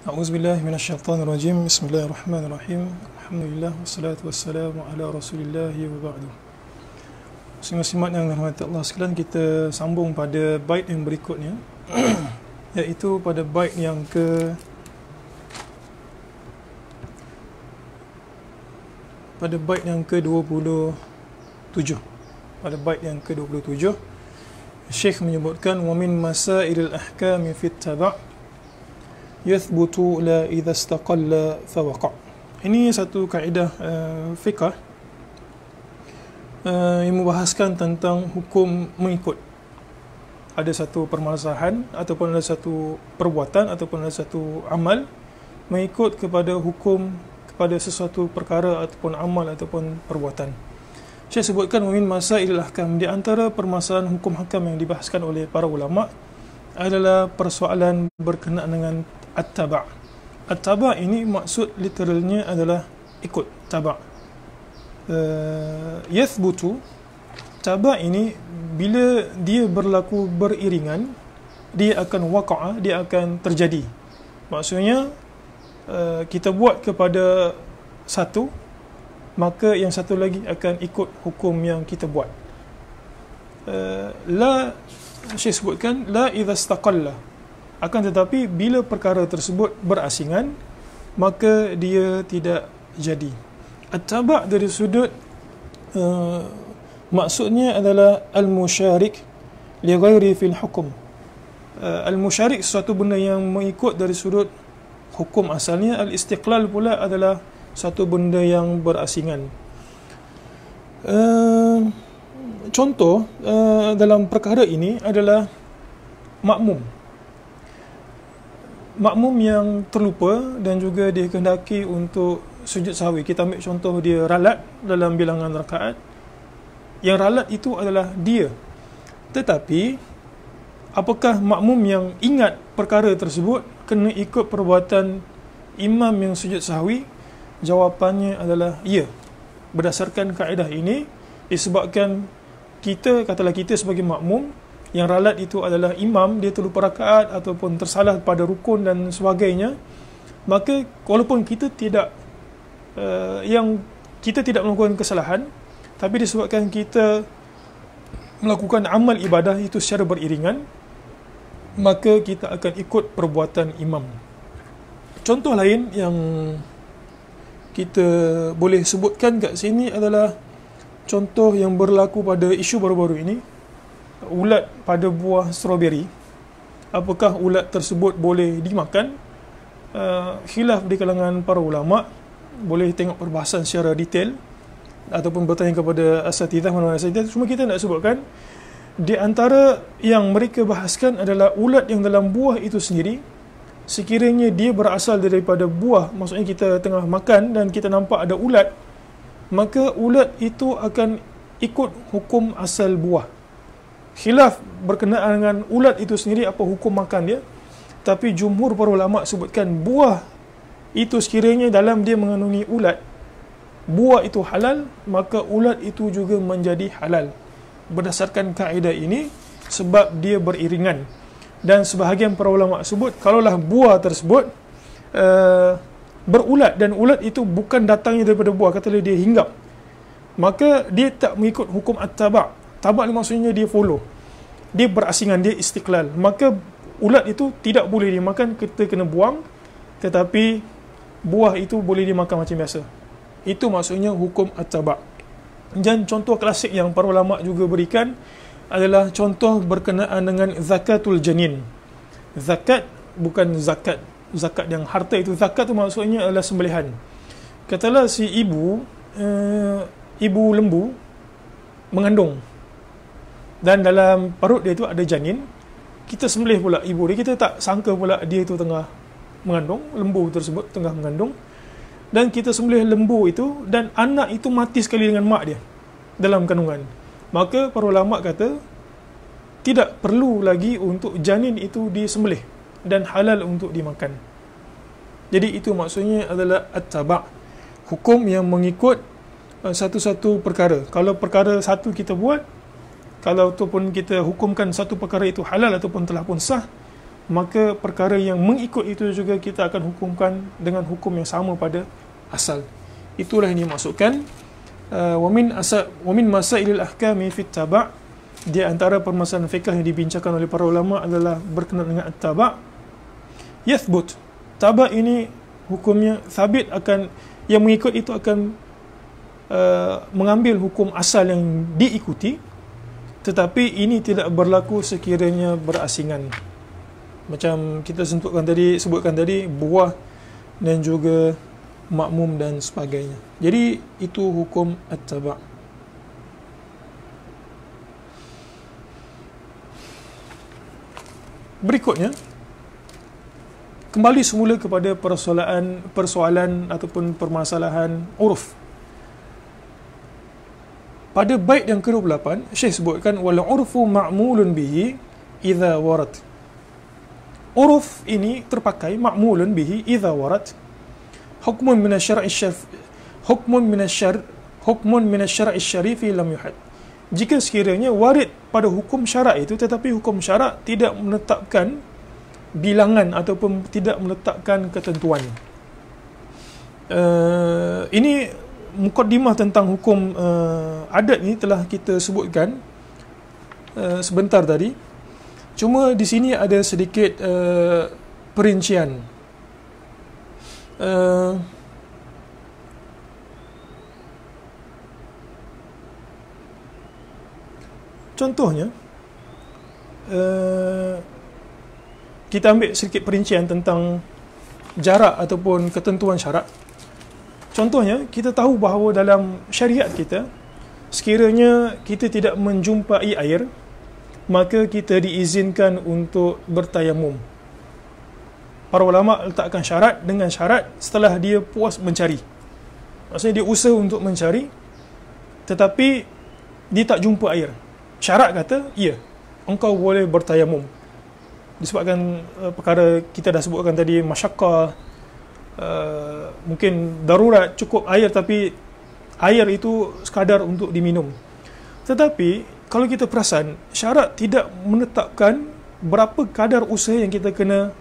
A'udzubillahi minasyaitonirrajim. Bismillahirrahmanirrahim. Alhamdulillah wassalatu wassalamu ala Rasulillah wa ba'du. Muslim-muslimat yang dirahmati Allah sekalian, kita sambung pada bait yang berikutnya iaitu pada bait yang ke-27. Pada bait yang ke-27, Syekh menyebutkan wa min masailil ahkami fit taba' yathbutu la idza istaqalla fa waqa'. Ini satu kaedah fiqh yang membahaskan tentang hukum mengikut. Ada satu permasalahan ataupun ada satu perbuatan ataupun ada satu amal, mengikut kepada hukum, kepada sesuatu perkara ataupun amal ataupun perbuatan. Saya sebutkan min masailil ahkam, di antara permasalahan hukum hakam yang dibahaskan oleh para ulama adalah persoalan berkenaan dengan at-taba'. At-taba' ini maksud literalnya adalah ikut, taba'. Yathbutu, taba' ini bila dia berlaku beriringan, dia akan waqa'a, dia akan terjadi. Maksudnya kita buat kepada satu, maka yang satu lagi akan ikut hukum yang kita buat. La, saya sebutkan la idza istaqalla, akan tetapi bila perkara tersebut berasingan, maka dia tidak jadi. At-taba' dari sudut maksudnya adalah al-musyarik li ghairi fil hukum. Al-musyarik sesuatu benda yang mengikut dari sudut hukum asalnya. Al-istiqlal pula adalah satu benda yang berasingan. Contoh dalam perkara ini adalah makmum yang terlupa dan juga dikehendaki untuk sujud sahwi. Kita ambil contoh dia ralat dalam bilangan rakaat. Yang ralat itu adalah dia. Tetapi apakah makmum yang ingat perkara tersebut kena ikut perbuatan imam yang sujud sahwi? Jawapannya adalah ya. Berdasarkan kaedah ini, disebabkan kita, katalah kita sebagai makmum, yang ralat itu adalah imam, dia terlupa rakaat ataupun tersalah pada rukun dan sebagainya, maka walaupun kita tidak tidak melakukan kesalahan, tapi disebabkan kita melakukan amal ibadah itu secara beriringan, maka kita akan ikut perbuatan imam. Contoh lain yang kita boleh sebutkan kat sini adalah contoh yang berlaku pada isu baru-baru ini, ulat pada buah strawberry. Apakah ulat tersebut boleh dimakan? Khilaf di kalangan para ulama. Boleh tengok perbahasan secara detail ataupun bertanya kepada asatidzah, mana-mana asatidzah. Cuma kita nak sebutkan, di antara yang mereka bahaskan adalah ulat yang dalam buah itu sendiri, sekiranya dia berasal daripada buah, maksudnya kita tengah makan dan kita nampak ada ulat, maka ulat itu akan ikut hukum asal buah. Khilaf berkenaan dengan ulat itu sendiri, apa hukum makan dia. Tapi jumhur para ulama sebutkan buah itu sekiranya dalam dia mengandungi ulat, buah itu halal, maka ulat itu juga menjadi halal. Berdasarkan kaedah ini, sebab dia beriringan. Dan sebahagian para ulama sebut, kalaulah buah tersebut berulat dan ulat itu bukan datangnya daripada buah, katalah dia hinggap, maka dia tak mengikut hukum at-taba'. Taba' ni maksudnya dia follow, dia berasingan, dia istiqlal, maka ulat itu tidak boleh dimakan, kita kena buang. Tetapi buah itu boleh dimakan macam biasa. Itu maksudnya hukum at-taba'. Dan contoh klasik yang para ulama juga berikan adalah contoh berkenaan dengan zakatul janin. Zakat bukan zakat, zakat yang harta itu. Zakat itu maksudnya adalah sembelihan. Katalah si ibu lembu mengandung, dan dalam perut dia itu ada janin. Kita sembelih pula ibu dia, kita tak sangka pula dia itu tengah mengandung, lembu tersebut tengah mengandung, dan kita sembelih lembu itu dan anak itu mati sekali dengan mak dia dalam kandungan. Maka para ulama kata tidak perlu lagi untuk janin itu disembelih dan halal untuk dimakan. Jadi itu maksudnya adalah at-taba', hukum yang mengikut satu-satu perkara. Kalau perkara satu kita buat, kalau ataupun kita hukumkan satu perkara itu halal ataupun telah pun sah, maka perkara yang mengikut itu juga kita akan hukumkan dengan hukum yang sama pada asal. Itulah yang dimaksudkan wa min masailil ahkami fit taba'. Di antara permasalahan fiqh yang dibincangkan oleh para ulama adalah berkenaan dengan at-taba'. Yathbut, taba' ini hukumnya sabit, akan yang mengikut itu akan mengambil hukum asal yang diikuti, tetapi ini tidak berlaku sekiranya berasingan. Macam kita sebutkan tadi buah dan juga makmum dan sebagainya. Jadi itu hukum at-taba'. Berikutnya, kembali semula kepada persoalan ataupun permasalahan uruf. Pada bait yang ke-28, Syekh sebutkan wal urfu ma'mulun bihi idza warad. Uruf ini terpakai ma'mulun bihi idza warad. Hukmun min asy-syar'i syarifi lam yuhad. Jika sekiranya warid pada hukum syarak itu, tetapi hukum syarak tidak menetapkan bilangan ataupun tidak meletakkan ketentuan. Ini mukaddimah tentang hukum adat ni telah kita sebutkan sebentar tadi. Cuma di sini ada sedikit perincian. Contohnya, kita ambil sedikit perincian tentang jarak ataupun ketentuan syarak. Contohnya, kita tahu bahawa dalam syariat kita, sekiranya kita tidak menjumpai air, maka kita diizinkan untuk bertayamum. Para ulama letakkan syarat dengan syarat setelah dia puas mencari. Maksudnya dia usaha untuk mencari, tetapi dia tak jumpa air. Syarat kata, ya, engkau boleh bertayamum. Disebabkan perkara kita dah sebutkan tadi, masyaqqah, mungkin darurat, cukup air tapi air itu sekadar untuk diminum. Tetapi kalau kita perasan, syarat tidak menetapkan berapa kadar usaha yang kita kena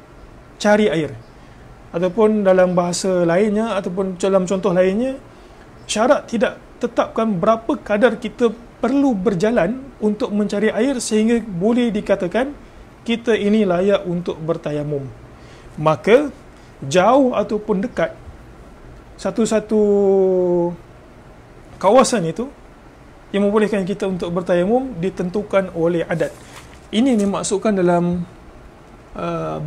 cari air. Ataupun dalam bahasa lainnya, ataupun dalam contoh lainnya, syarat tidak tetapkan berapa kadar kita perlu berjalan untuk mencari air sehingga boleh dikatakan kita ini layak untuk bertayamum. Maka jauh ataupun dekat, satu-satu kawasan itu yang membolehkan kita untuk bertayamum ditentukan oleh adat. Ini dimaksudkan dalam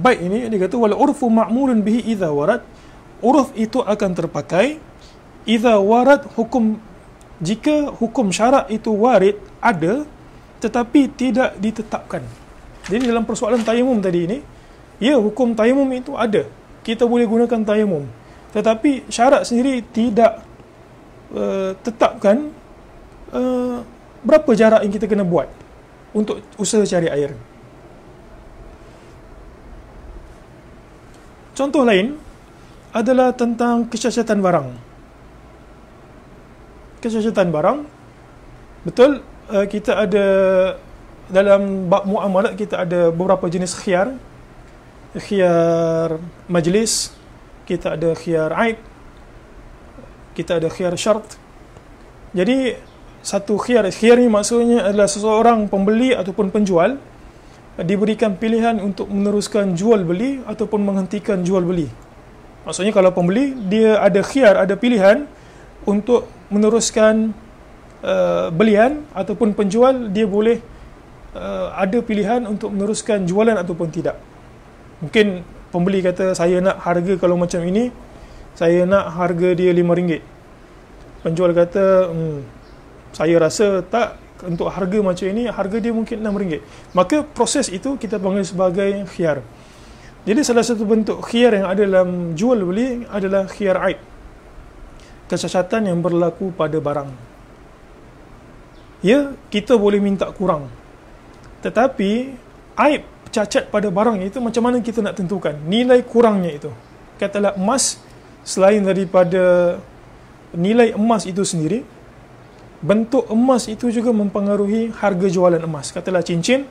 bait ini. Dia kata wal urfu ma'mulun bihi idza warad. Uruf itu akan terpakai idza warad, hukum jika hukum syarak itu warid, ada tetapi tidak ditetapkan. Jadi dalam persoalan tayamum tadi ini, ya, hukum tayamum itu ada, kita boleh gunakan tayamum, tetapi syarak sendiri tidak tetapkan berapa jarak yang kita kena buat untuk usaha cari air. Contoh lain adalah tentang kecacatan barang. Kecacatan barang, betul, kita ada dalam bab muamalat, kita ada beberapa jenis khiyar. Khiyar majlis, kita ada khiyar aib, kita ada khiyar syarat. Jadi satu khiyar ni maksudnya adalah seseorang pembeli ataupun penjual diberikan pilihan untuk meneruskan jual beli ataupun menghentikan jual beli. Maksudnya kalau pembeli, dia ada khiyar, ada pilihan untuk meneruskan belian, ataupun penjual dia boleh ada pilihan untuk meneruskan jualan ataupun tidak. Mungkin pembeli kata, saya nak harga kalau macam ini, saya nak harga dia RM5. Penjual kata, saya rasa tak, untuk harga macam ini, harga dia mungkin RM6. Maka proses itu kita panggil sebagai khiyar. Jadi salah satu bentuk khiyar yang ada dalam jual beli adalah khiyar aib, kecacatan yang berlaku pada barang. Ya, kita boleh minta kurang, tetapi aib, cacat pada barang itu macam mana kita nak tentukan nilai kurangnya itu? Katalah emas, selain daripada nilai emas itu sendiri, bentuk emas itu juga mempengaruhi harga jualan emas. Katalah cincin,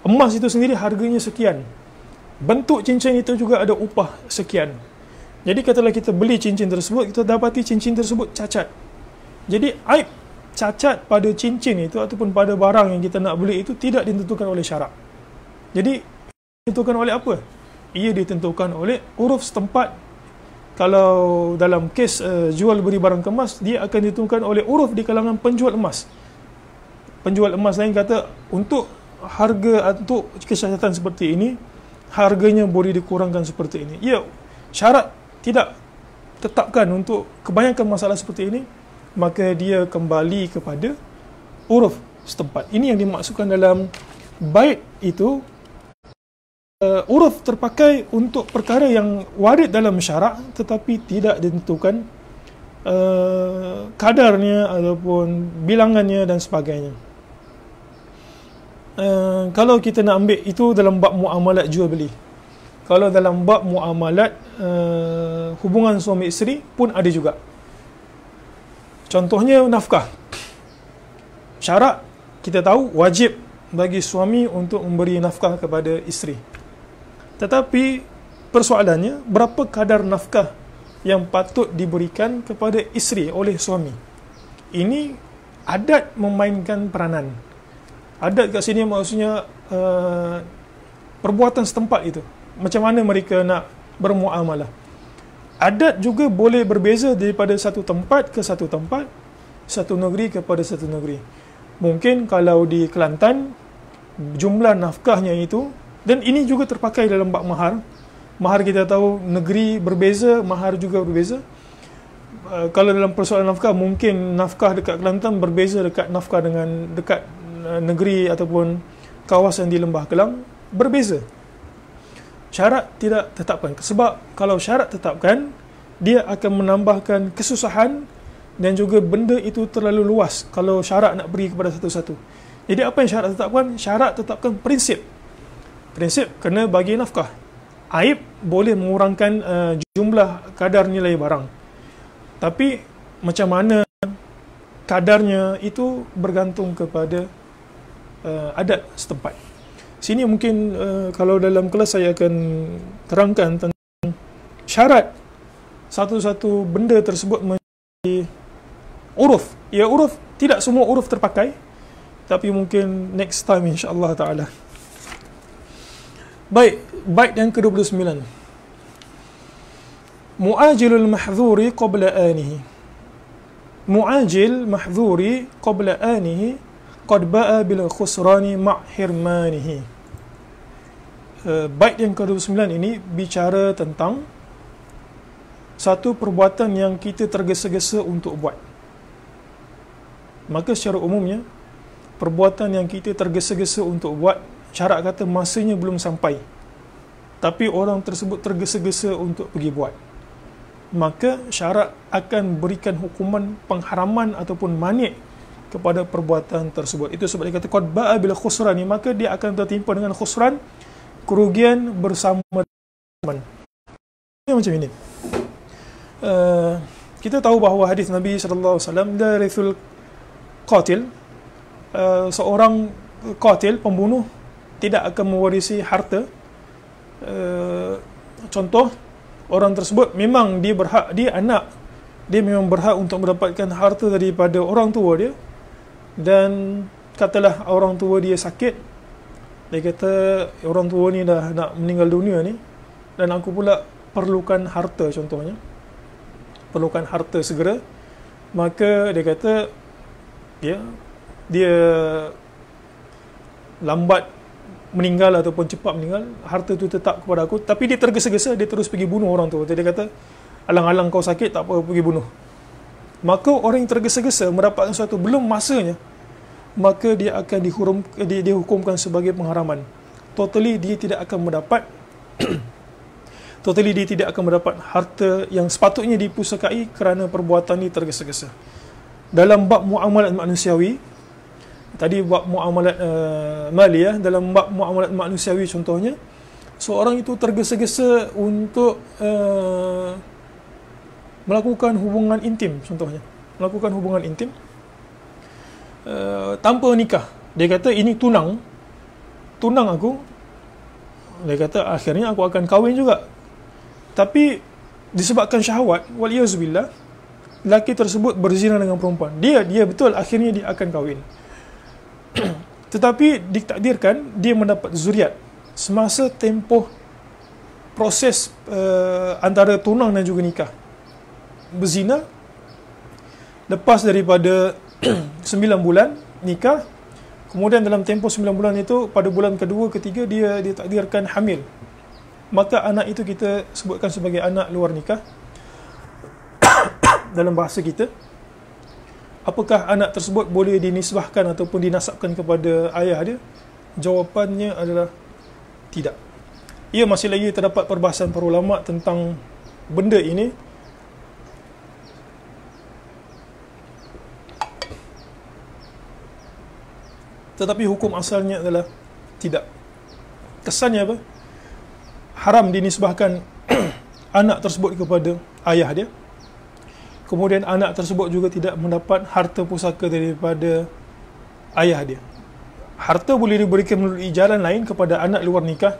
emas itu sendiri harganya sekian, bentuk cincin itu juga ada upah sekian. Jadi katalah kita beli cincin tersebut, kita dapati cincin tersebut cacat. Jadi aib cacat pada cincin itu ataupun pada barang yang kita nak beli itu tidak ditentukan oleh syarak. Jadi ditentukan oleh apa? Ia ditentukan oleh uruf setempat. Kalau dalam kes jual beli barang kemas, dia akan ditentukan oleh uruf di kalangan penjual emas. Penjual emas lain kata, untuk harga, untuk kecacatan seperti ini, harganya boleh dikurangkan seperti ini. Ya, syarat tidak tetapkan untuk kebanyakan masalah seperti ini, maka dia kembali kepada uruf setempat. Ini yang dimaksudkan dalam bait itu. Uruf terpakai untuk perkara yang warid dalam syarak tetapi tidak ditentukan kadarnya ataupun bilangannya dan sebagainya. Kalau kita nak ambil itu dalam bab muamalat jual beli. Kalau dalam bab muamalat hubungan suami isteri pun ada juga. Contohnya nafkah. Syarak kita tahu wajib bagi suami untuk memberi nafkah kepada isteri. Tetapi persoalannya, berapa kadar nafkah yang patut diberikan kepada isteri oleh suami? Ini adat memainkan peranan. Adat kat sini maksudnya perbuatan setempat itu. Macam mana mereka nak bermuamalah. Adat juga boleh berbeza daripada satu tempat ke satu tempat, satu negeri kepada satu negeri. Mungkin kalau di Kelantan, jumlah nafkahnya itu, dan ini juga terpakai dalam bab mahar. Mahar kita tahu negeri berbeza, mahar juga berbeza. Kalau dalam persoalan nafkah, mungkin nafkah dekat Kelantan berbeza dekat nafkah dengan dekat negeri ataupun kawasan di Lembah Kelang, berbeza. Syarat tidak tetapkan. Sebab kalau syarat tetapkan, dia akan menambahkan kesusahan dan juga benda itu terlalu luas kalau syarat nak beri kepada satu-satu. Jadi apa yang syarat tetapkan? Syarat tetapkan prinsip. Prinsip kena bagi nafkah. Aib boleh mengurangkan jumlah kadar nilai barang. Tapi macam mana kadarnya itu bergantung kepada adat setempat. Sini mungkin kalau dalam kelas saya akan terangkan tentang syarat satu-satu benda tersebut menjadi uruf. Ya, uruf, tidak semua uruf terpakai, tapi mungkin next time insya-Allah taala. Baik, bait yang ke-29. Mu'ajilul mahdhuri qabla anihi. Mu'ajil mahdhuri qabla anihi qad ba'a bil khusrani ma' hirmanihi. Bait yang ke-29 ini bicara tentang satu perbuatan yang kita tergesa-gesa untuk buat. Maka secara umumnya, perbuatan yang kita tergesa-gesa untuk buat, syarak kata masanya belum sampai, tapi orang tersebut tergesa-gesa untuk pergi buat, maka syarak akan berikan hukuman pengharaman ataupun mani' kepada perbuatan tersebut. Itu sebab dia kata qad ba'a bil khusrani, maka dia akan tertimpa dengan khusran, kerugian bersama teman. Macam ini. Kita tahu bahawa hadis Nabi sallallahu alaihi wasallam, darithul qatil, seorang qatil, pembunuh, tidak akan mewarisi harta. Contoh, orang tersebut memang dia berhak, dia anak, dia memang berhak untuk mendapatkan harta daripada orang tua dia, dan katalah orang tua dia sakit, dia kata orang tua ni dah nak meninggal dunia ni, dan aku pula perlukan harta, contohnya perlukan harta segera, maka dia kata dia lambat meninggal ataupun cepat meninggal, harta tu tetap kepada aku, tapi dia tergesa-gesa, dia terus pergi bunuh orang tu. Dia kata, alang-alang kau sakit, tak apa, pergi bunuh. Maka orang yang tergesa-gesa mendapatkan sesuatu belum masanya, maka dia akan dihukumkan sebagai pengharaman. Totally dia tidak akan mendapat harta yang sepatutnya dipusakai kerana perbuatan ini tergesa-gesa. Dalam bab muamalat manusiawi, tadi bab muamalat maliyah, dalam bab muamalat manusiawi contohnya, seorang itu tergesa-gesa untuk melakukan hubungan intim, contohnya melakukan hubungan intim tanpa nikah. Dia kata ini tunang aku, Dia kata akhirnya aku akan kahwin juga. Tapi disebabkan syahwat, waliyazubillah, lelaki tersebut berzina dengan perempuan. Dia betul akhirnya dia akan kahwin. Tetapi ditakdirkan dia mendapat zuriat semasa tempoh proses antara tunang dan juga nikah. Berzina, lepas daripada 9 bulan nikah, kemudian dalam tempoh 9 bulan itu, pada bulan kedua, ketiga dia ditakdirkan hamil. Maka anak itu kita sebutkan sebagai anak luar nikah. Dalam bahasa kita, apakah anak tersebut boleh dinisbahkan ataupun dinasabkan kepada ayah dia? Jawapannya adalah tidak. Ia masih lagi terdapat perbahasan para ulama tentang benda ini. Tetapi hukum asalnya adalah tidak. Kesannya apa? Haram dinisbahkan anak tersebut kepada ayah dia. Kemudian anak tersebut juga tidak mendapat harta pusaka daripada ayah dia. Harta boleh diberikan melalui jalan lain kepada anak luar nikah,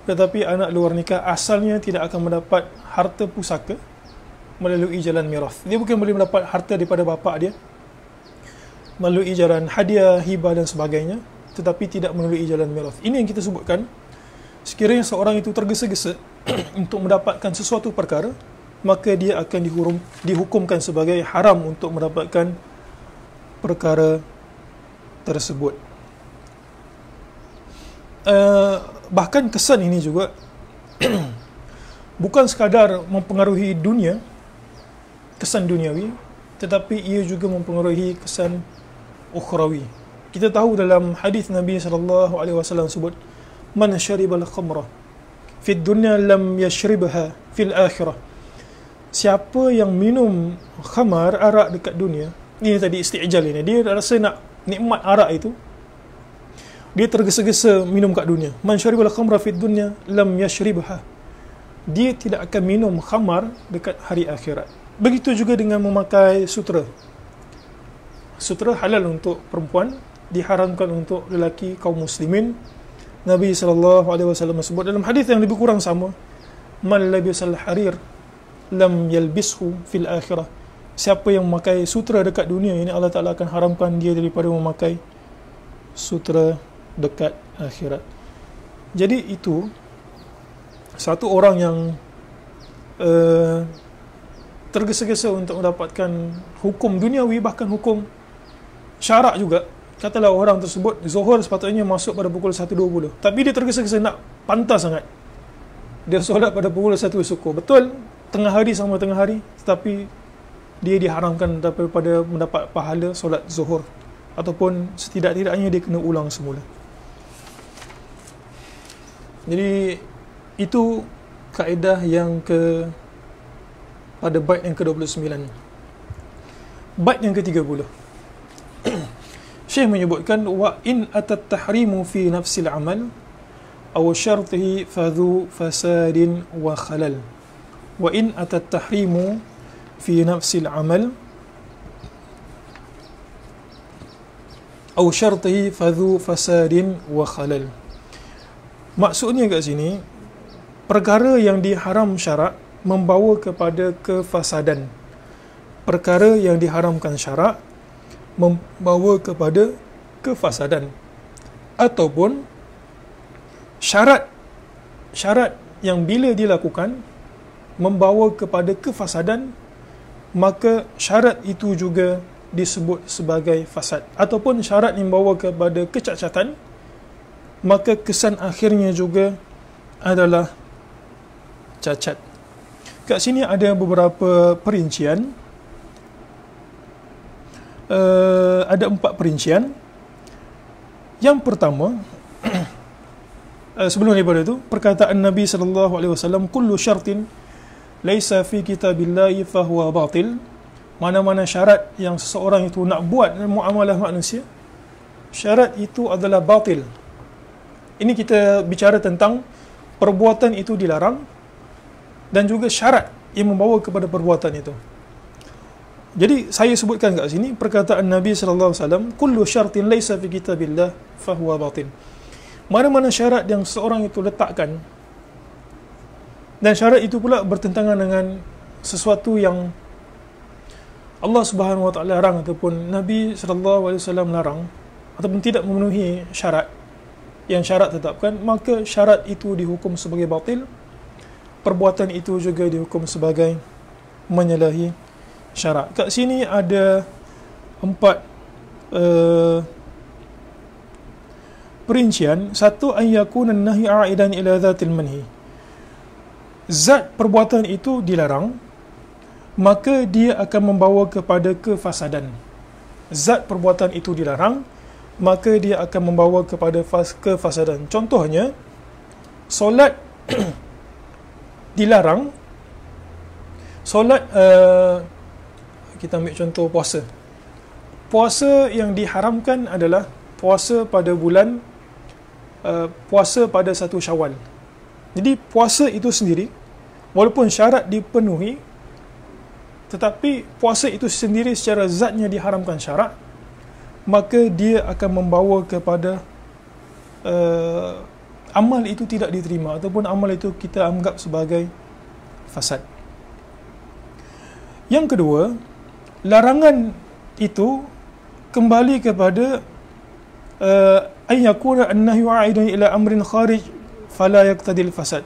tetapi anak luar nikah asalnya tidak akan mendapat harta pusaka melalui jalan mirath. Dia bukan boleh mendapat harta daripada bapa dia melalui jalan hadiah, hibah dan sebagainya, tetapi tidak melalui jalan mirath. Ini yang kita sebutkan, sekiranya seorang itu tergesa-gesa untuk mendapatkan sesuatu perkara, maka dia akan dihukumkan sebagai haram untuk mendapatkan perkara tersebut. Bahkan kesan ini juga bukan sekadar mempengaruhi dunia, kesan duniawi, tetapi ia juga mempengaruhi kesan ukhrawi. Kita tahu dalam hadis Nabi SAW sebut, man syaribal khamra fid dunya lam yashribha fil akhirah. Siapa yang minum khamar, arak dekat dunia, ini tadi isti'jal ini, dia rasa nak nikmat arak itu, dia tergesa-gesa minum kat dunia. Man syaribal khamra fid dunya lam yashribha. Dia tidak akan minum khamar dekat hari akhirat. Begitu juga dengan memakai sutera. Sutera halal untuk perempuan, diharamkan untuk lelaki kaum muslimin. Nabi SAW sebut dalam hadis yang lebih kurang sama, man labisal harir lam yalbishu fil akhirah. Siapa yang memakai sutera dekat dunia ini, Allah Ta'ala akan haramkan dia daripada memakai sutera dekat akhirat. Jadi itu satu orang yang tergesa-gesa untuk mendapatkan hukum duniawi, bahkan hukum syarak juga. Katalah orang tersebut zuhur sepatutnya masuk pada pukul 1.20, tapi dia tergesa-gesa nak pantas sangat, dia solat pada pukul 1 suku. Betul tengah hari sama tengah hari, tetapi dia diharamkan daripada mendapat pahala solat zuhur, ataupun setidak-tidaknya dia kena ulang semula. Jadi itu kaedah yang pada bait yang ke-29. Bait yang ke-30, Syekh menyebutkan, wa in atat tahrimu fi nafsil amal aw syartihi fadhu fasadin wa khalal. Wa in atat tahrimu fi nafsil amal aw syartihi fadhu fasadin wa khalal. Maksudnya kat sini, perkara yang diharam syarak membawa kepada kefasadan. Perkara yang diharamkan syarak membawa kepada kefasadan. Ataupun syarat yang bila dilakukan membawa kepada kefasadan, maka syarat itu juga disebut sebagai fasad. Ataupun syarat yang membawa kepada kecacatan, maka kesan akhirnya juga adalah cacat. Kat sini ada beberapa perincian. Ada 4 perincian. Yang pertama, sebelum daripada itu, perkataan Nabi SAW, kullu syartin laisa fi kitabillahi fahuwa batil. Mana-mana syarat yang seseorang itu nak buat dalam muamalah manusia, syarat itu adalah batil. Ini kita bicara tentang perbuatan itu dilarang dan juga syarat yang membawa kepada perbuatan itu. Jadi saya sebutkan kat sini perkataan Nabi SAW, kullu syartin laisa fi kitabillah fahuwa batil. mana-mana syarat yang seorang itu letakkan, dan syarat itu pula bertentangan dengan sesuatu yang Allah Subhanahu Wa Taala larang ataupun Nabi sallallahu alaihi wasallam larang, ataupun tidak memenuhi syarat yang syarat tetapkan, maka syarat itu dihukum sebagai batil, perbuatan itu juga dihukum sebagai menyalahi syarat. Kat sini ada 4 perincian. Satu, an yakuna an-nahyu aidan ila dhatil manhi. Zat perbuatan itu dilarang, maka dia akan membawa kepada kefasadan. Zat perbuatan itu dilarang, maka dia akan membawa kepada kefasadan. Contohnya, solat dilarang. Solat, kita ambil contoh puasa. Puasa yang diharamkan adalah puasa pada bulan, puasa pada 1 Syawal. Jadi puasa itu sendiri, walaupun syarat dipenuhi, tetapi puasa itu sendiri secara zatnya diharamkan syarat, maka dia akan membawa kepada amal itu tidak diterima, ataupun amal itu kita anggap sebagai fasad. Yang kedua, larangan itu kembali kepada ay yakuna an-nahyu aidan ila amrin kharij fala yaqtadil fasad.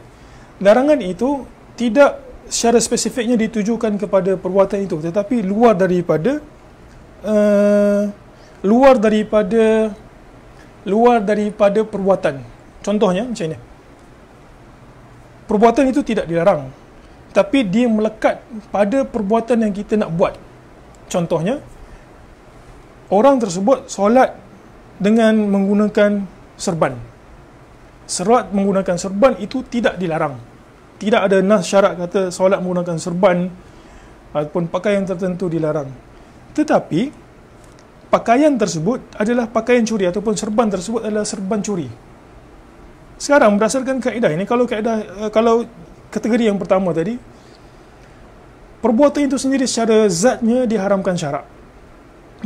Larangan itu tidak secara spesifiknya ditujukan kepada perbuatan itu, tetapi luar daripada perbuatan. Contohnya macam ni. Perbuatan itu tidak dilarang, tapi dia melekat pada perbuatan yang kita nak buat. Contohnya, orang tersebut solat dengan menggunakan serban. Solat menggunakan serban itu tidak dilarang. Tidak ada nas syarat kata solat menggunakan serban ataupun pakaian tertentu dilarang. Tetapi pakaian tersebut adalah pakaian curi, ataupun serban tersebut adalah serban curi. Sekarang berdasarkan kaedah ini, kalau kategori yang pertama tadi, perbuatan itu sendiri secara zatnya diharamkan syarak,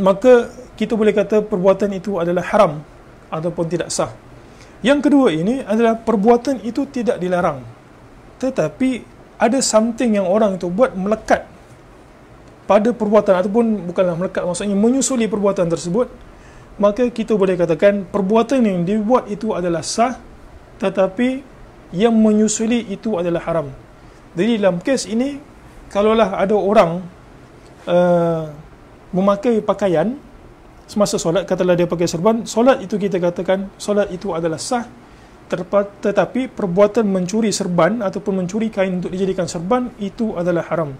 maka kita boleh kata perbuatan itu adalah haram ataupun tidak sah. Yang kedua ini adalah perbuatan itu tidak dilarang, tetapi ada something yang orang itu buat melekat pada perbuatan, ataupun bukanlah melekat, maksudnya menyusuli perbuatan tersebut, maka kita boleh katakan perbuatan yang dibuat itu adalah sah, tetapi yang menyusuli itu adalah haram. Jadi dalam kes ini, kalaulah ada orang memakai pakaian semasa solat, katalah dia pakai serban, solat itu kita katakan solat itu adalah sah, tetapi perbuatan mencuri serban ataupun mencuri kain untuk dijadikan serban itu adalah haram.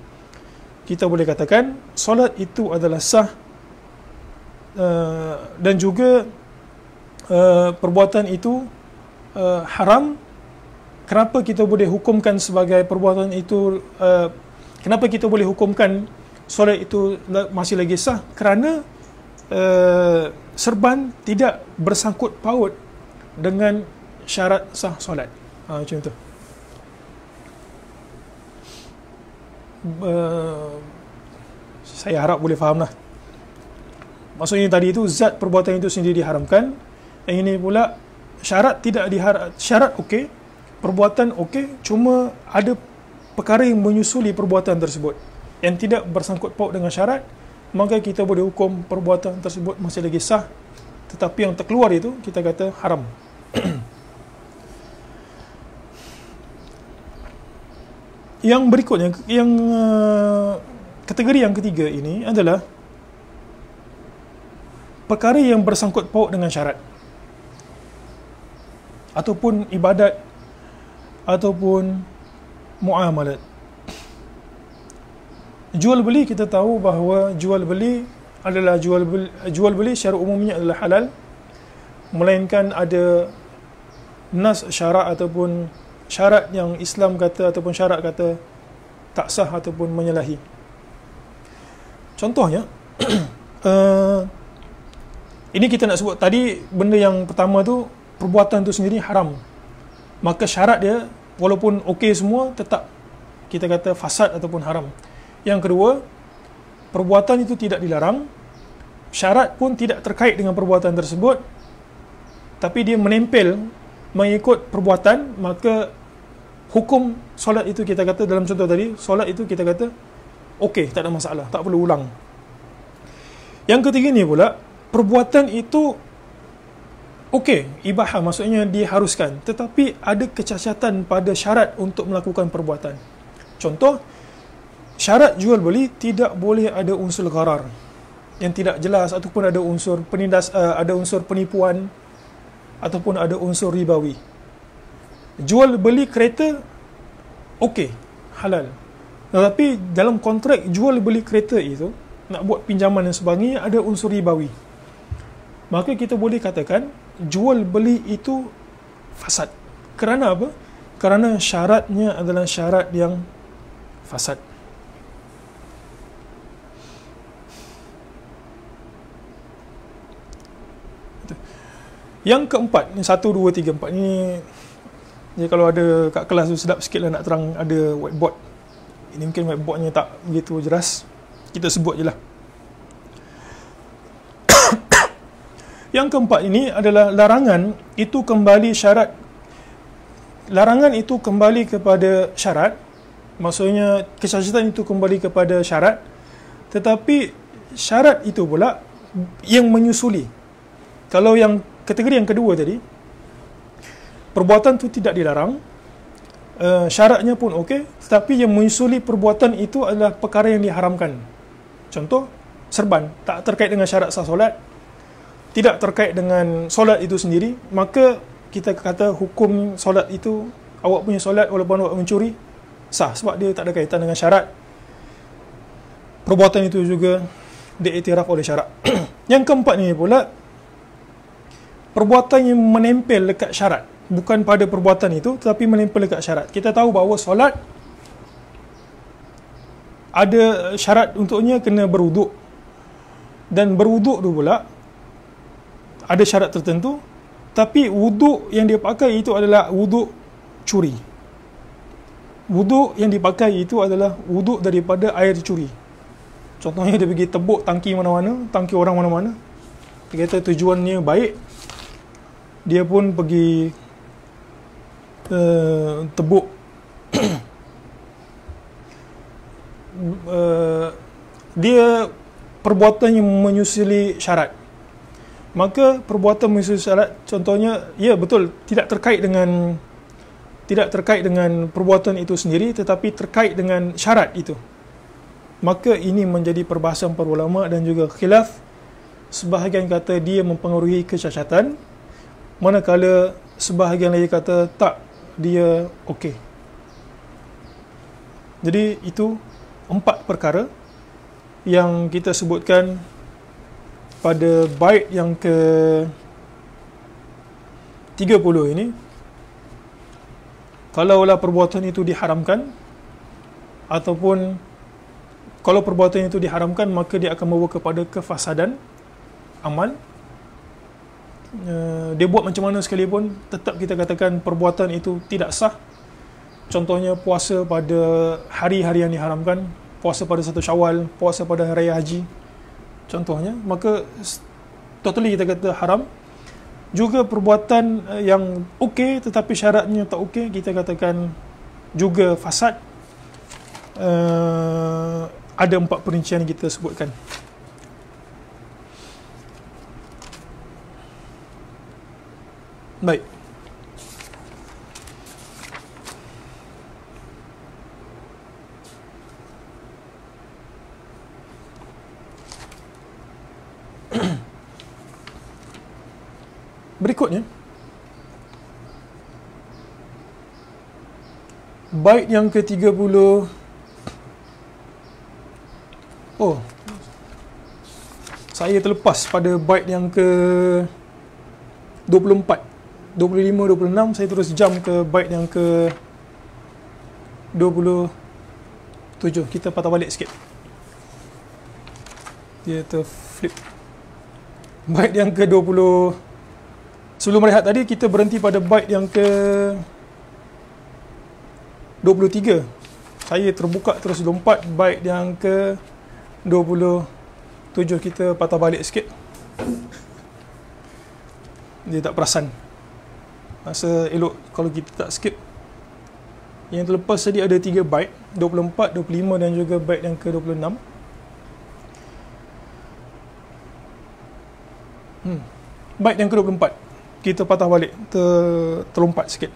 Kita boleh katakan solat itu adalah sah, dan juga perbuatan itu haram. Kenapa kita boleh hukumkan sebagai perbuatan itu, kenapa kita boleh hukumkan solat itu masih lagi sah? Kerana serban tidak bersangkut paut dengan syarat sah solat. Macam tu. Saya harap boleh faham lah. Maksudnya tadi itu zat perbuatan itu sendiri diharamkan, yang ini pula syarat tidak syarat okey, perbuatan okey, cuma ada perkara yang menyusuli perbuatan tersebut yang tidak bersangkut paut dengan syarat, maka kita boleh hukum perbuatan tersebut masih lagi sah, tetapi yang terkeluar itu kita kata haram. Yang berikutnya, yang kategori yang ketiga ini adalah perkara yang bersangkut paut dengan syarat, ataupun ibadat, ataupun muamalat. Jual beli, kita tahu bahawa jual beli adalah jual beli secara umumnya adalah halal, melainkan ada nas syarat ataupun syarat yang Islam kata ataupun syarat kata tak sah ataupun menyalahi. Contohnya ini kita nak sebut tadi, benda yang pertama tu perbuatan tu sendiri haram, maka syarat dia walaupun okey semua, tetap kita kata fasad ataupun haram. Yang kedua, perbuatan itu tidak dilarang, syarat pun tidak terkait dengan perbuatan tersebut, tapi dia menempel mengikut perbuatan, maka hukum solat itu kita kata dalam contoh tadi, solat itu kita kata okey, tak ada masalah, tak perlu ulang. Yang ketiga ni pula, perbuatan itu okey, ibahah, maksudnya diharuskan, tetapi ada kecacatan pada syarat untuk melakukan perbuatan. Contoh, syarat jual beli tidak boleh ada unsur gharar yang tidak jelas, ataupun ada unsur ada unsur penipuan, ataupun ada unsur ribawi. Jual beli kereta okey, halal. Tetapi dalam kontrak jual beli kereta itu, nak buat pinjaman dan sebagainya, ada unsur ribawi. Maka kita boleh katakan jual beli itu fasad. Kerana apa? Kerana syaratnya adalah syarat yang fasad. Yang keempat, ni 1, 2, 3, 4 ni, jadi kalau ada kat kelas tu sedap sikit lah nak terang, ada whiteboard. Ini mungkin whiteboardnya tak begitu jelas, kita sebut je lah. Yang keempat ini adalah larangan itu kembali syarat. Larangan itu kembali kepada syarat, maksudnya kecacatan itu kembali kepada syarat, tetapi syarat itu pula yang menyusuli. Kalau yang kategori yang kedua tadi, perbuatan itu tidak dilarang, syaratnya pun okey, tetapi yang menyusuli perbuatan itu adalah perkara yang diharamkan. Contoh, serban, tak terkait dengan syarat sah solat, tidak terkait dengan solat itu sendiri, maka kita kata hukum solat itu, awak punya solat walaupun awak mencuri, sah, sebab dia tak ada kaitan dengan syarat. Perbuatan itu juga diiktiraf oleh syarat. Yang keempat ni pula, perbuatan yang menempel dekat syarat, bukan pada perbuatan itu, tetapi menempel dekat syarat. Kita tahu bahawa solat ada syarat untuknya kena berwuduk, dan berwuduk tu pula ada syarat tertentu, tapi wuduk yang dia pakai itu adalah wuduk curi. Wuduk yang dipakai itu adalah wuduk daripada air curi. Contohnya dia pergi tebuk tangki mana-mana, tangki orang mana-mana, dia kata tujuannya baik, dia pun pergi tebuk dia perbuatan yang menyusuli syarat. Maka perbuatan menyusuli syarat, contohnya, ya betul, tidak terkait dengan perbuatan itu sendiri, tetapi terkait dengan syarat itu. Maka ini menjadi perbahasan para ulama dan juga khilaf. Sebahagian kata dia mempengaruhi kecacatan, manakala sebahagian lagi kata tak, dia okey. Jadi itu 4 perkara yang kita sebutkan pada bait yang ke-30 ini. Kalaulah perbuatan itu diharamkan, ataupun kalau perbuatan itu diharamkan, maka dia akan membawa kepada kefasadan amal. Dia buat macam mana sekalipun, tetap kita katakan perbuatan itu tidak sah. Contohnya puasa pada hari-hari yang diharamkan, puasa pada 1 Syawal, puasa pada Hari Raya Haji, contohnya, maka totally kita kata haram. Juga perbuatan yang okey tetapi syaratnya tak okey, kita katakan juga fasad. Ada 4 perincian yang kita sebutkan. Baik. Berikutnya, bait yang ke-30. Oh, saya terlepas pada bait yang ke-24. 25, 26, saya terus jump ke bait yang ke-27. Kita patah balik sikit. Dia terflip. Bait yang ke-20. Sebelum rehat tadi, kita berhenti pada bait yang ke-23. Saya terbuka terus lompat bait yang ke-27. Kita patah balik sikit. Dia tak perasan. Rasa elok kalau kita tak skip. Yang terlepas tadi ada 3 bait, 24, 25 dan juga bait yang ke-26. Bait yang ke-24 kita patah balik, terlompat sikit.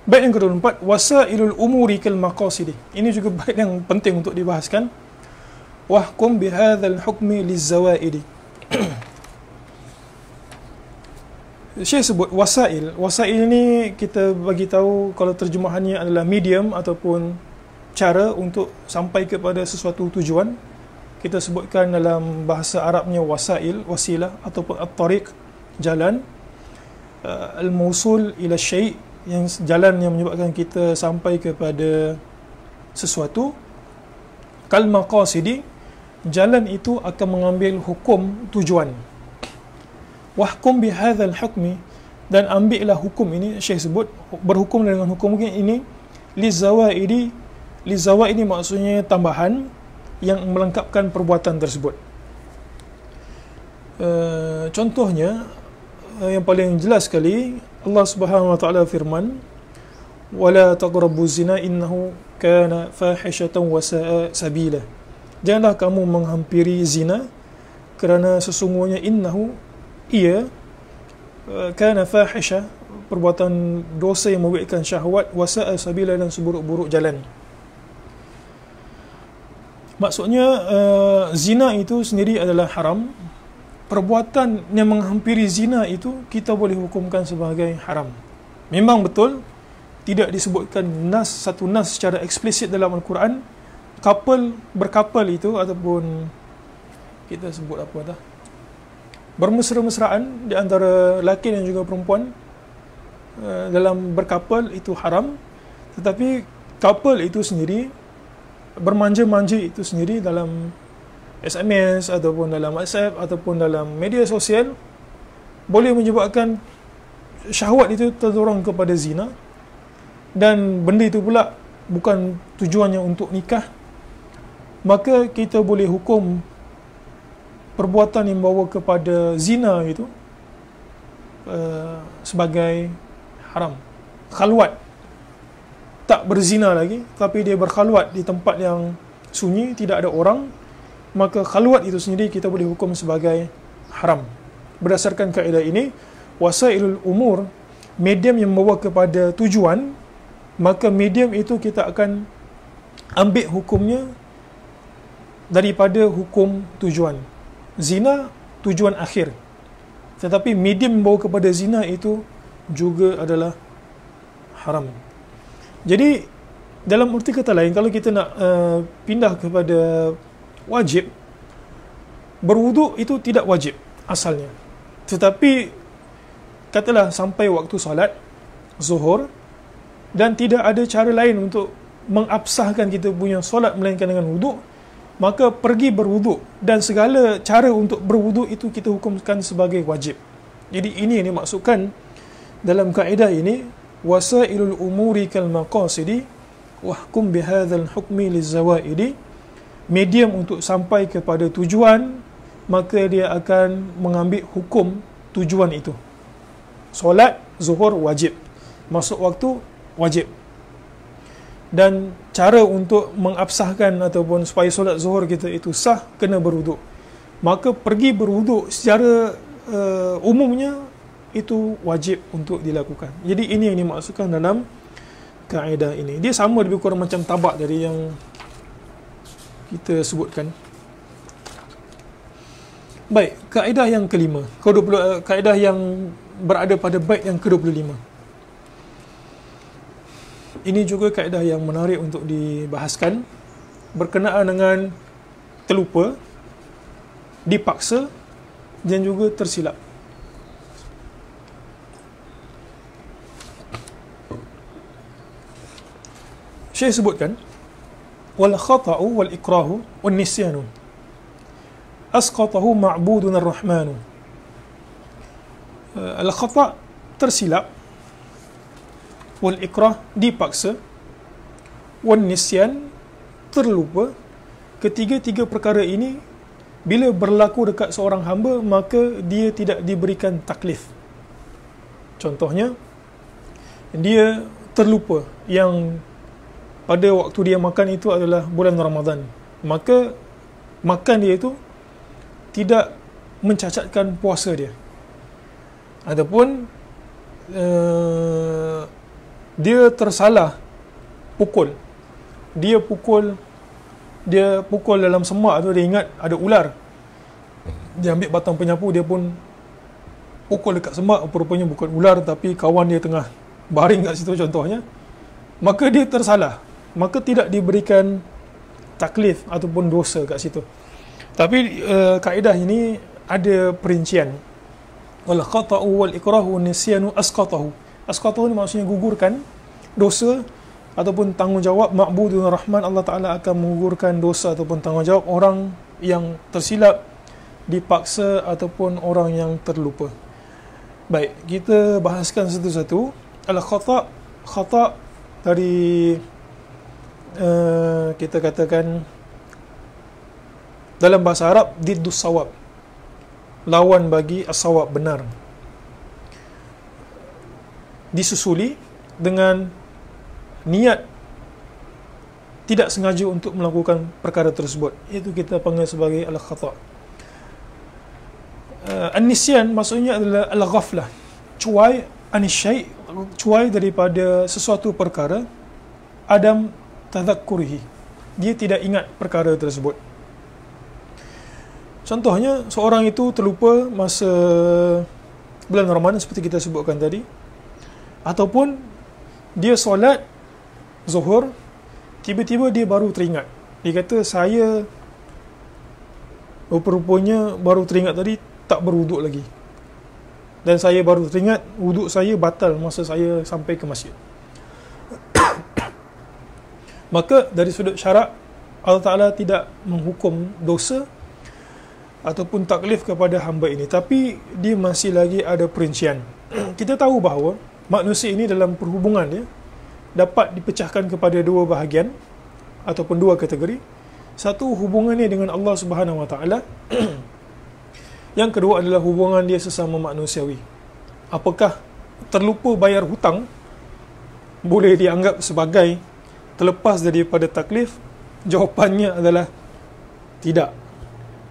Bait yang ke-24, wasailul umuri kal maqasidi. Ini juga bait yang penting untuk dibahaskan. Wahkum bihadzal hukmi lizawaidi. Syekh sebut wasail. Wasail ni kita bagi tahu kalau terjemahannya adalah medium ataupun cara untuk sampai kepada sesuatu tujuan. Kita sebutkan dalam bahasa Arabnya wasail, wasilah ataupun at-tariq, jalan. Al-mawsul ila syai', yang jalan yang menyebabkan kita sampai kepada sesuatu. Kal maqasidi, jalan itu akan mengambil hukum tujuan. Wahkum bihadzal hukmi, dan ambillah hukum ini, Syekh sebut berhukum dengan hukum ini lizawaidi. Lizawaidi maksudnya tambahan yang melengkapkan perbuatan tersebut. Contohnya yang paling jelas sekali, Allah Subhanahu wa taala firman, wala taqrabuz zina innahu kana fahishatan wa sa'a sabila. Janganlah kamu menghampiri zina kerana sesungguhnya innahu, ia, kana fahisha, perbuatan dosa yang membuatkan syahwat, wasa'a sabila, dan seburuk-buruk jalan. Maksudnya zina itu sendiri adalah haram. Perbuatan yang menghampiri zina itu kita boleh hukumkan sebagai haram. Memang betul tidak disebutkan satu nas secara eksplisit dalam Al-Quran. Berkapal itu ataupun kita sebut apa dah, bermesra-mesraan di antara lelaki dan juga perempuan dalam berkapal itu haram. Tetapi couple itu sendiri, bermanja-manja itu sendiri dalam SMS ataupun dalam WhatsApp ataupun dalam media sosial boleh menyebabkan syahwat itu terdorong kepada zina, dan benda itu pula bukan tujuannya untuk nikah. Maka kita boleh hukum perbuatan yang membawa kepada zina itu sebagai haram. Khalwat, tak berzina lagi tapi dia berkhalwat di tempat yang sunyi, tidak ada orang, maka khalwat itu sendiri kita boleh hukum sebagai haram. Berdasarkan kaedah ini, wasailul umur, medium yang membawa kepada tujuan, maka medium itu kita akan ambil hukumnya daripada hukum tujuan. Zina tujuan akhir, tetapi medium membawa kepada zina itu juga adalah haram. Jadi dalam erti kata lain, kalau kita nak pindah kepada wajib, berwuduk itu tidak wajib asalnya, tetapi katalah sampai waktu solat zuhur dan tidak ada cara lain untuk mengabsahkan kita punya solat melainkan dengan wuduk, maka pergi berwuduk, dan segala cara untuk berwuduk itu kita hukumkan sebagai wajib. Jadi ini yang dimaksudkan dalam kaedah ini, wasailul umuri kal maqasidi wahkum bihadzal hukmi lizawaidi. Medium untuk sampai kepada tujuan, maka dia akan mengambil hukum tujuan itu. Solat zuhur wajib, masuk waktu wajib, dan cara untuk mengabsahkan ataupun supaya solat zuhur kita itu sah, kena berwuduk. Maka pergi berwuduk secara umumnya itu wajib untuk dilakukan. Jadi ini yang dimaksudkan dalam kaedah ini. Dia sama lebih kurang macam tabak dari yang kita sebutkan. Baik, kaedah yang kelima, kaedah yang berada pada bait yang ke-25. Ini juga kaedah yang menarik untuk dibahaskan, berkenaan dengan terlupa, dipaksa dan juga tersilap. Syekh sebutkan, wal khata'u wal ikrahu wan nisyanu asqatahu ma'budun ar-rahmanu. Al khata' tersilap, wal ikrah dipaksa, wan nisyan terlupa. Ketiga-tiga perkara ini bila berlaku dekat seorang hamba, maka dia tidak diberikan taklif. Contohnya, dia terlupa yang pada waktu dia makan itu adalah bulan Ramadan, maka makan dia itu tidak mencacatkan puasa dia. Ataupun dia tersalah pukul, dia pukul dalam semak tu, dia ingat ada ular, dia ambil batang penyapu, dia pun pukul dekat semak, rupanya bukan ular tapi kawan dia tengah baring kat situ contohnya, maka dia tersalah, maka tidak diberikan taklif ataupun dosa kat situ. Tapi kaedah ini ada perincian. Wal khata'u wal ikrahu nisyanu asqatahu. Asqatahu ni maksudnya gugurkan dosa ataupun tanggungjawab. Ma'budun Rahman, Allah Ta'ala akan menggugurkan dosa ataupun tanggungjawab orang yang tersilap, dipaksa ataupun orang yang terlupa. Baik, kita bahaskan satu-satu. Khata' dari kita katakan dalam bahasa Arab diddus sawab, lawan bagi as-sawab, benar, disusuli dengan niat tidak sengaja untuk melakukan perkara tersebut, itu kita panggil sebagai al-khata'. An-nisyan maksudnya adalah al-ghaflah, cuai anisyai, cuai daripada sesuatu perkara, adam tadhakkurihi, dia tidak ingat perkara tersebut. Contohnya, seorang itu terlupa masa bulan Ramadan seperti kita sebutkan tadi, ataupun dia solat zuhur, tiba-tiba dia baru teringat, dia kata saya rupanya baru teringat tadi tak berwuduk lagi, dan saya baru teringat wuduk saya batal masa saya sampai ke masjid. Maka dari sudut syarak, Allah Ta'ala tidak menghukum dosa ataupun taklif kepada hamba ini, tapi dia masih lagi ada perincian. Kita tahu bahawa manusia ini dalam perhubungan dia dapat dipecahkan kepada dua bahagian ataupun dua kategori. Satu, hubungannya dengan Allah Subhanahu Wa Ta'ala. Yang kedua adalah hubungan dia sesama manusiawi. Apakah terlupa bayar hutang boleh dianggap sebagai terlepas daripada taklif? Jawapannya adalah tidak.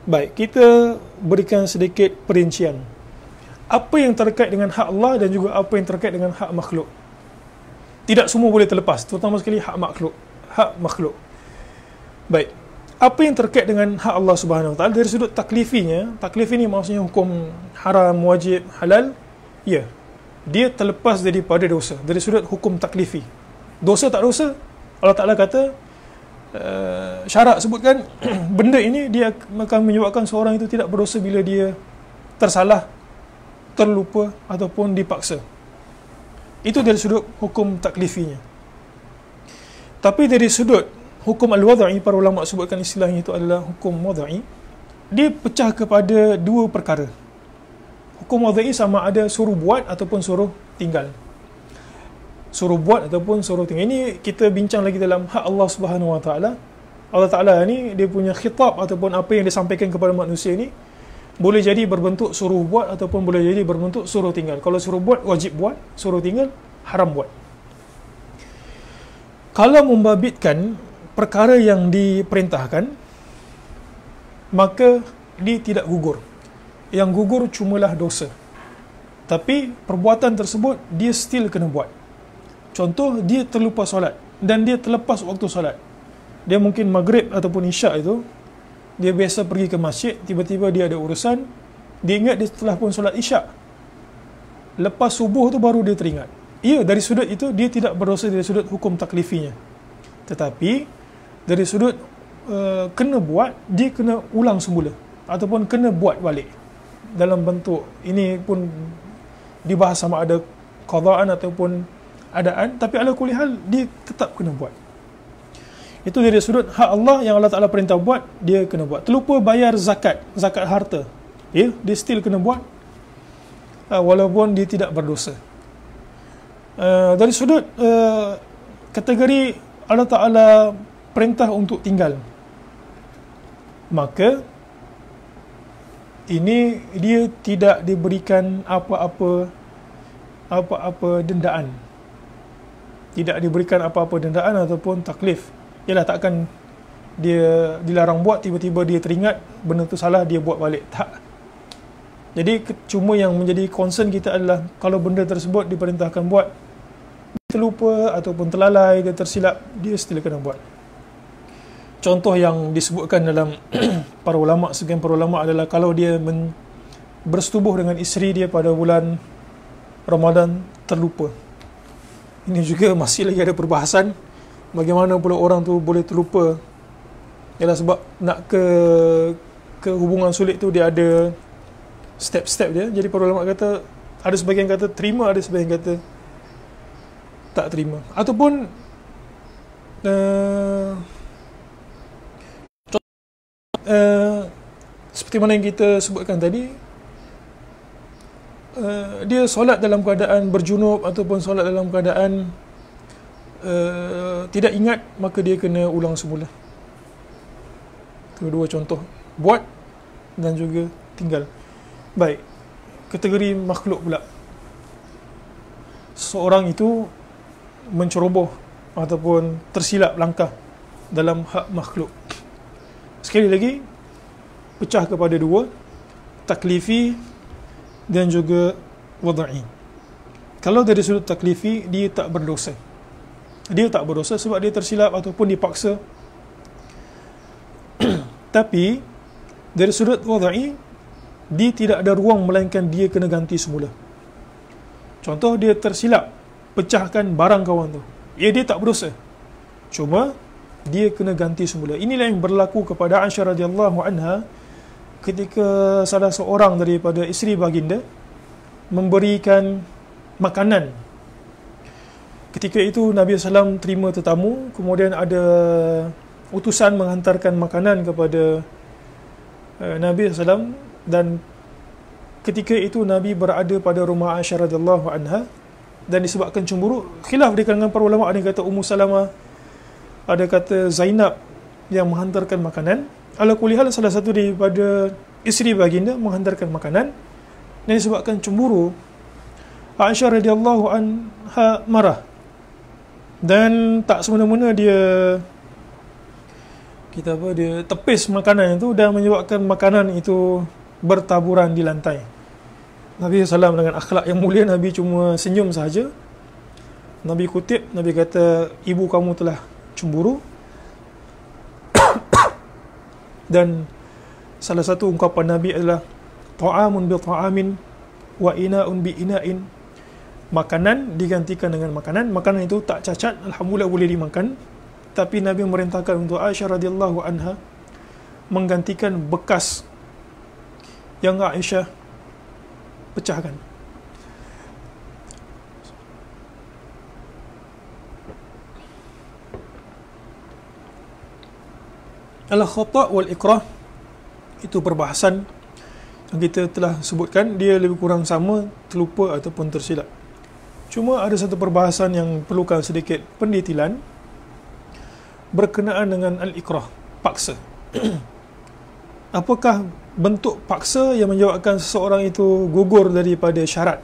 Baik, kita berikan sedikit perincian. Apa yang terkait dengan hak Allah dan juga apa yang terkait dengan hak makhluk. Tidak semua boleh terlepas, terutama sekali hak makhluk. Baik, apa yang terkait dengan hak Allah Subhanahu Wa Taala dari sudut taklifinya, taklif ini maksudnya hukum haram, wajib, halal, ya, dia terlepas daripada dosa dari sudut hukum taklifi. Dosa tak dosa, Allah Ta'ala kata, syarak sebutkan benda ini dia akan menyebabkan seorang itu tidak berdosa bila dia tersalah, terlupa ataupun dipaksa. Itu dari sudut hukum taklifinya. Tapi dari sudut hukum al-wad'i, para ulama sebutkan istilahnya itu adalah hukum wad'i, dia pecah kepada dua perkara. Hukum wad'i sama ada suruh buat ataupun suruh tinggal. Suruh buat ataupun suruh tinggal. Ini kita bincang lagi dalam hak Allah Subhanahu Wa Ta'ala. Allah Ta'ala ni dia punya khitab ataupun apa yang disampaikan kepada manusia ni boleh jadi berbentuk suruh buat ataupun boleh jadi berbentuk suruh tinggal. Kalau suruh buat, wajib buat. Suruh tinggal, haram buat. Kalau membabitkan perkara yang diperintahkan, maka dia tidak gugur. Yang gugur cumalah dosa. Tapi perbuatan tersebut dia still kena buat. Contoh, dia terlupa solat dan dia terlepas waktu solat. Dia mungkin maghrib ataupun isyak itu, dia biasa pergi ke masjid, tiba-tiba dia ada urusan, dia ingat dia setelah pun solat isyak. Lepas subuh tu baru dia teringat. Ya, dari sudut itu dia tidak berdosa dari sudut hukum taklifinya. Tetapi dari sudut kena buat, dia kena ulang semula ataupun kena buat balik. Dalam bentuk ini pun dibahas sama ada qadaan ataupun adaan, tapi ala kulli hal dia tetap kena buat. Itu dari sudut hak Allah yang Allah Ta'ala perintah buat, dia kena buat. Terlupa bayar zakat harta, ya, dia still kena buat, walaupun dia tidak berdosa. Dari sudut kategori Allah Ta'ala perintah untuk tinggal, maka ini dia tidak diberikan apa-apa apa-apa dendaan. Tidak diberikan apa-apa dendaan ataupun taklif. Yalah, takkan dia dilarang buat, tiba-tiba dia teringat benda tu salah, dia buat balik. Tak. Jadi cuma yang menjadi concern kita adalah kalau benda tersebut diperintahkan buat, terlupa ataupun terlalai, dia tersilap, dia still kena buat. Contoh yang disebutkan dalam para ulama, sebagian para ulama adalah kalau dia bersetubuh dengan isteri dia pada bulan Ramadan terlupa. Ini juga masih lagi ada perbahasan bagaimana pula orang tu boleh terlupa. Ialah sebab nak ke hubungan sulit tu dia ada step-step dia. Jadi para ulama kata, ada sebahagian kata terima, ada sebahagian kata tak terima. Ataupun seperti mana yang kita sebutkan tadi, dia solat dalam keadaan berjunub ataupun solat dalam keadaan tidak ingat, maka dia kena ulang semula. Itu dua contoh, buat dan juga tinggal. Baik, kategori makhluk pula. Seorang itu menceroboh ataupun tersilap langkah dalam hak makhluk. Sekali lagi, pecah kepada dua, taklifi dan juga wada'i. Kalau dari sudut taklifi, dia tak berdosa. Dia tak berdosa sebab dia tersilap ataupun dipaksa. Tapi dari sudut wada'i, dia tidak ada ruang melainkan dia kena ganti semula. Contoh, dia tersilap pecahkan barang kawan tu, dia tak berdosa, cuma dia kena ganti semula. Inilah yang berlaku kepada Aisyah radhiyallahu anha ketika salah seorang daripada isteri baginda memberikan makanan. Ketika itu Nabi SAW terima tetamu, kemudian ada utusan menghantarkan makanan kepada Nabi SAW, dan ketika itu Nabi berada pada rumah Aisyah radhiyallahu anha, dan disebabkan cemburu, khilaf di kalangan para ulama. Ada yang kata Ummu Salamah, ada kata Zainab yang menghantarkan makanan. Ala kulli hal, salah satu daripada isteri baginda menghantarkan makanan, dan disebabkan cemburu, Aisyah radhiyallahu anha marah, dan tak semena-mena dia tepis makanan itu dan menyebabkan makanan itu bertaburan di lantai. Nabi SAW dengan akhlak yang mulia, Nabi cuma senyum sahaja. Nabi kutip, Nabi kata, ibu kamu telah cemburu. Dan salah satu ungkapan Nabi adalah ta'amun bi ta'amin wa ina'un bi ina'in. Makanan digantikan dengan makanan. Makanan itu tak cacat, alhamdulillah boleh dimakan. Tapi Nabi merintahkan untuk Aisyah radhiyallahu anha menggantikan bekas yang Aisyah pecahkan. Al-khata' wal ikrah, itu perbahasan yang kita telah sebutkan, dia lebih kurang sama, terlupa ataupun tersilap. Cuma ada satu perbahasan yang perlukan sedikit pendetilan berkenaan dengan al-ikrah, paksa. Apakah bentuk paksa yang menyebabkan seseorang itu gugur daripada syarat?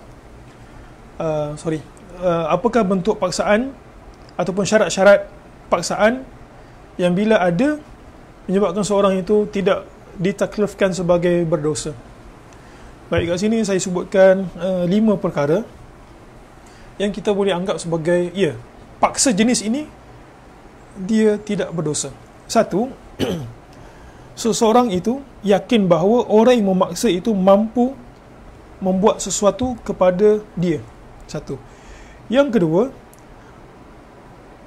Apakah bentuk paksaan ataupun syarat-syarat paksaan yang bila ada menyebabkan seorang itu tidak ditaklifkan sebagai berdosa? Baik, kat sini saya sebutkan 5 perkara yang kita boleh anggap sebagai paksa jenis ini dia tidak berdosa. Satu, seseorang itu yakin bahawa orang yang memaksa itu mampu membuat sesuatu kepada dia. Satu. Yang kedua,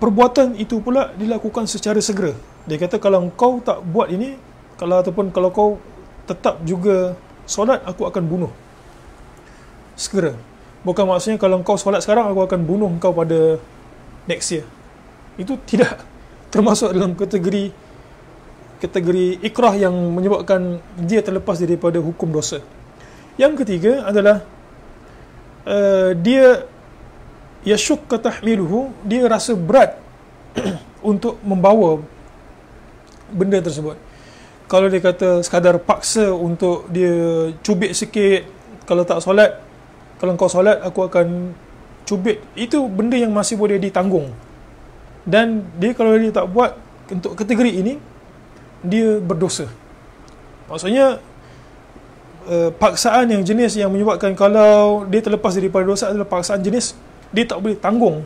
perbuatan itu pula dilakukan secara segera. Dia kata, kalau kau tak buat ini, kalau kau tetap juga solat, aku akan bunuh. Segera. Bukan maksudnya kalau kau solat sekarang, aku akan bunuh kau pada next year. Itu tidak termasuk dalam kategori ikrah yang menyebabkan dia terlepas daripada hukum dosa. Yang ketiga adalah dia yashukka tahmiluhu, dia rasa berat untuk membawa benda tersebut. Kalau dia kata sekadar paksa untuk dia cubit sikit, kalau tak solat, kalau kau solat aku akan cubit. Itu benda yang masih boleh ditanggung. Dan dia kalau dia tak buat untuk kategori ini, dia berdosa. Maksudnya paksaan yang jenis yang menyebabkan kalau dia terlepas daripada dosa adalah paksaan jenis dia tak boleh tanggung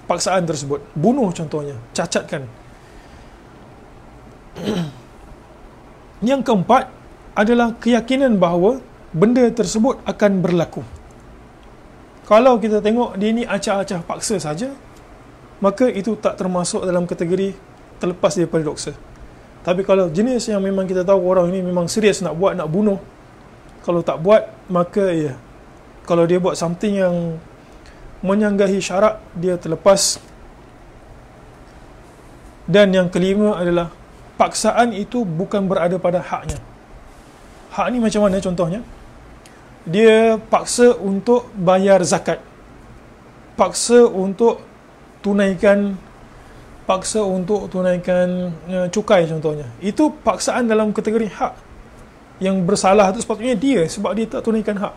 paksaan tersebut. Bunuh contohnya, cacatkan. Yang keempat adalah keyakinan bahawa benda tersebut akan berlaku. Kalau kita tengok dia ni acah-acah paksa saja, maka itu tak termasuk dalam kategori terlepas daripada dosa. Tapi kalau jenis yang memang kita tahu orang ini memang serius nak buat, nak bunuh, kalau tak buat, maka ya, kalau dia buat something yang menyanggahi syarak, dia terlepas. Dan yang kelima adalah paksaan itu bukan berada pada haknya. Hak ni macam mana contohnya? Dia paksa untuk bayar zakat, paksa untuk tunaikan cukai contohnya. Itu paksaan dalam kategori hak. Yang bersalah itu sepatutnya dia, sebab dia tak tunaikan hak.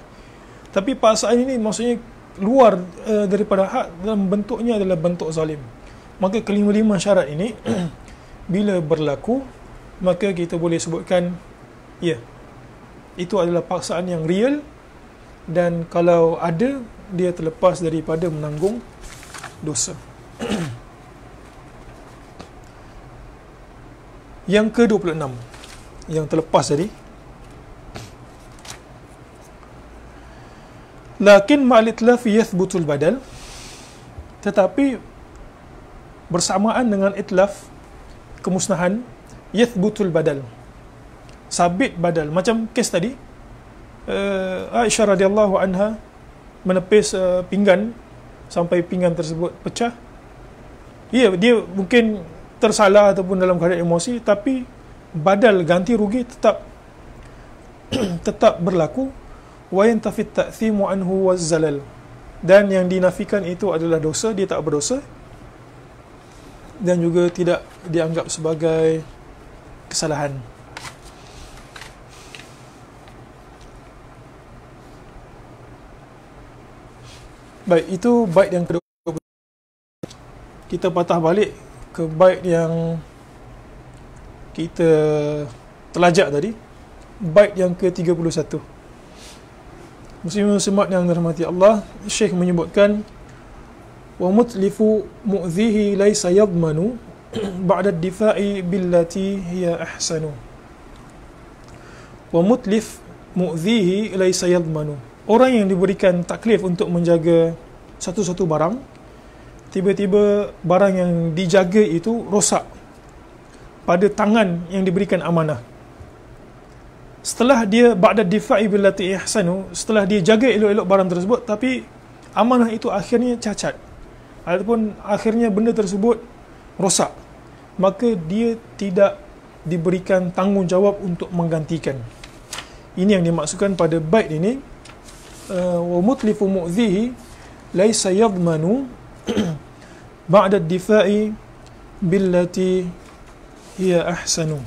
Tapi paksaan ini maksudnya luar daripada hak, dalam bentuknya adalah bentuk zalim. Maka kelima-lima syarat ini bila berlaku, maka kita boleh sebutkan ya, itu adalah paksaan yang real, dan kalau ada, dia terlepas daripada menanggung dosa. Yang ke-26 yang terlepas tadi, lakin ma'al itlaf yathbutul badal, tetapi bersamaan dengan itlaf, kemusnahan, yathbutul badal, sabit badal. Macam kes tadi, Aisyah radhiyallahu anha menepis pinggan sampai pinggan tersebut pecah. Ya, dia mungkin tersalah ataupun dalam keadaan emosi, tapi badal, ganti rugi tetap tetap berlaku. Wa yantafit ta'thimu anhu wazzalal, dan yang dinafikan itu adalah dosa, dia tak berdosa, dan juga tidak dianggap sebagai kesalahan. Baik, itu bait yang kedua. Kita patah balik ke bait yang kita telajak tadi, bait yang ke-31. Muslimat yang dirahmati Allah, Syekh menyebutkan, wa mutlifu mu'dhihi laysa yadmanu ba'da ad-difa'i billati hiya ahsanu. Wa mutlif mu'dhihi laysa yadmanu, orang yang diberikan taklif untuk menjaga satu-satu barang, tiba-tiba barang yang dijaga itu rosak pada tangan yang diberikan amanah. Setelah dia ba'da difa'i billati ihsanu, setelah dia jaga elok-elok barang tersebut, tapi amanah itu akhirnya cacat ataupun akhirnya benda tersebut rosak, maka dia tidak diberikan tanggungjawab untuk menggantikan. Ini yang dimaksudkan pada bait ini, wa mutlifu mu'dhihi laysa yadmanu ba'da difa'i billati hiya ahsanu.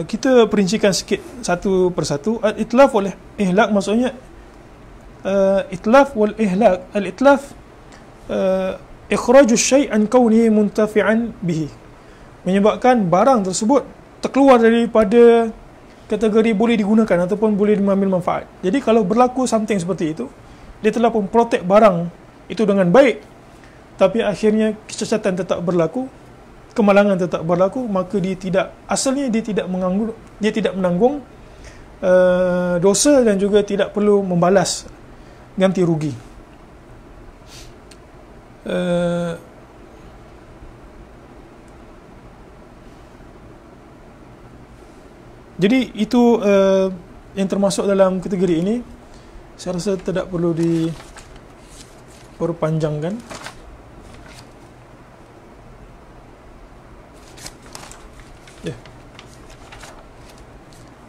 Kita perincikan sikit satu persatu. Al-itlaf wal ihlak, maksudnya itlaf wal ihlak. Al-itlaf ikhraju syai' an kaunihi muntafi'an bihi, menyebabkan barang tersebut terkeluar daripada kategori boleh digunakan ataupun boleh mengambil manfaat. Jadi kalau berlaku something seperti itu, dia telah pun protect barang itu dengan baik, tapi akhirnya kecacatan tetap berlaku, kemalangan tetap berlaku, maka dia tidak, asalnya dia tidak menanggung dosa, dan juga tidak perlu membalas ganti rugi. Jadi itu yang termasuk dalam kategori ini. Saya rasa tidak perlu diperpanjangkan. Ya,